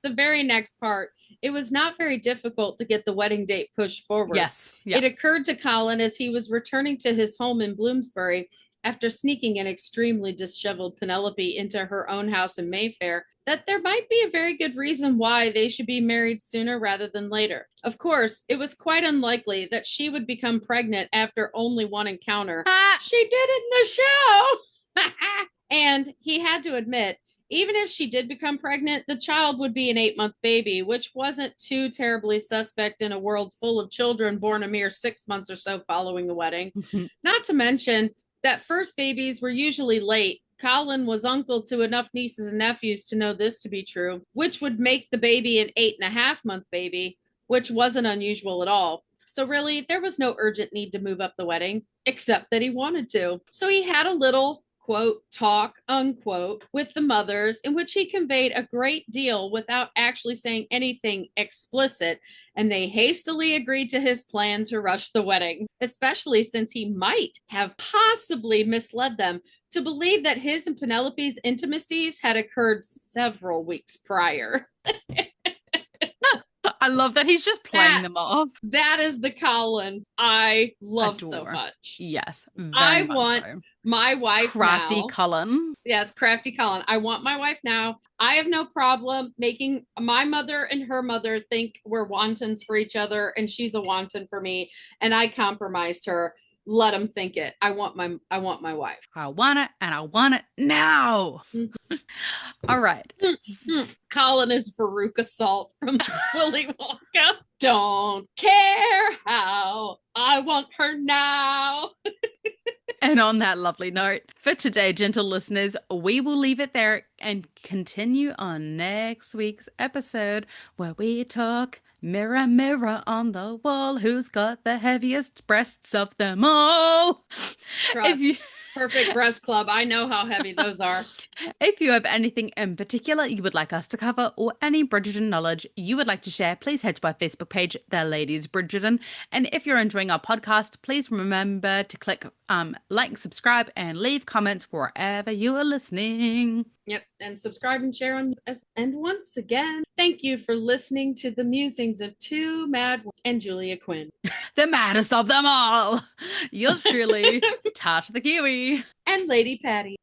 the very next part. It was not very difficult to get the wedding date pushed forward. Yes. Yeah. It occurred to Colin as he was returning to his home in Bloomsbury after sneaking an extremely disheveled Penelope into her own house in Mayfair, that there might be a very good reason why they should be married sooner rather than later. Of course, it was quite unlikely that she would become pregnant after only one encounter. She did it in the show! And he had to admit, even if she did become pregnant, the child would be an 8-month baby, which wasn't too terribly suspect in a world full of children born a mere 6 months or so following the wedding. Not to mention that first babies were usually late. Colin was uncle to enough nieces and nephews to know this to be true, which would make the baby an 8.5-month baby, which wasn't unusual at all. So really, there was no urgent need to move up the wedding, except that he wanted to. So he had a little, quote, talk, unquote, with the mothers in which he conveyed a great deal without actually saying anything explicit, and they hastily agreed to his plan to rush the wedding, especially since he might have possibly misled them to believe that his and Penelope's intimacies had occurred several weeks prior. I love that he's just playing them off. That is the Colin I love so much. Yes. I want my wife crafty now. Colin. Yes, crafty Colin. I want my wife now. I have no problem making my mother and her mother think we're wantons for each other, and she's a wanton for me. And I compromised her. Let them think it. I want my wife. I want it, and I want it now. All right. Colin is Veruca Salt from Willy Wonka. Don't care how. I want her now. And on that lovely note, for today, gentle listeners, we will leave it there and continue on next week's episode where we talk mirror, mirror on the wall, who's got the heaviest breasts of them all. Trust. Perfect breast club. I know how heavy those are. If you have anything in particular you would like us to cover or any Bridgerton knowledge you would like to share, please head to our Facebook page, The Ladies Bridgerton. And if you're enjoying our podcast, please remember to click like, subscribe, and leave comments wherever you are listening. Yep, and subscribe and share on. And once again, thank you for listening to the musings of two mad and Julia Quinn, the maddest of them all. Yours truly, Tasha the Kiwi and Lady Patty.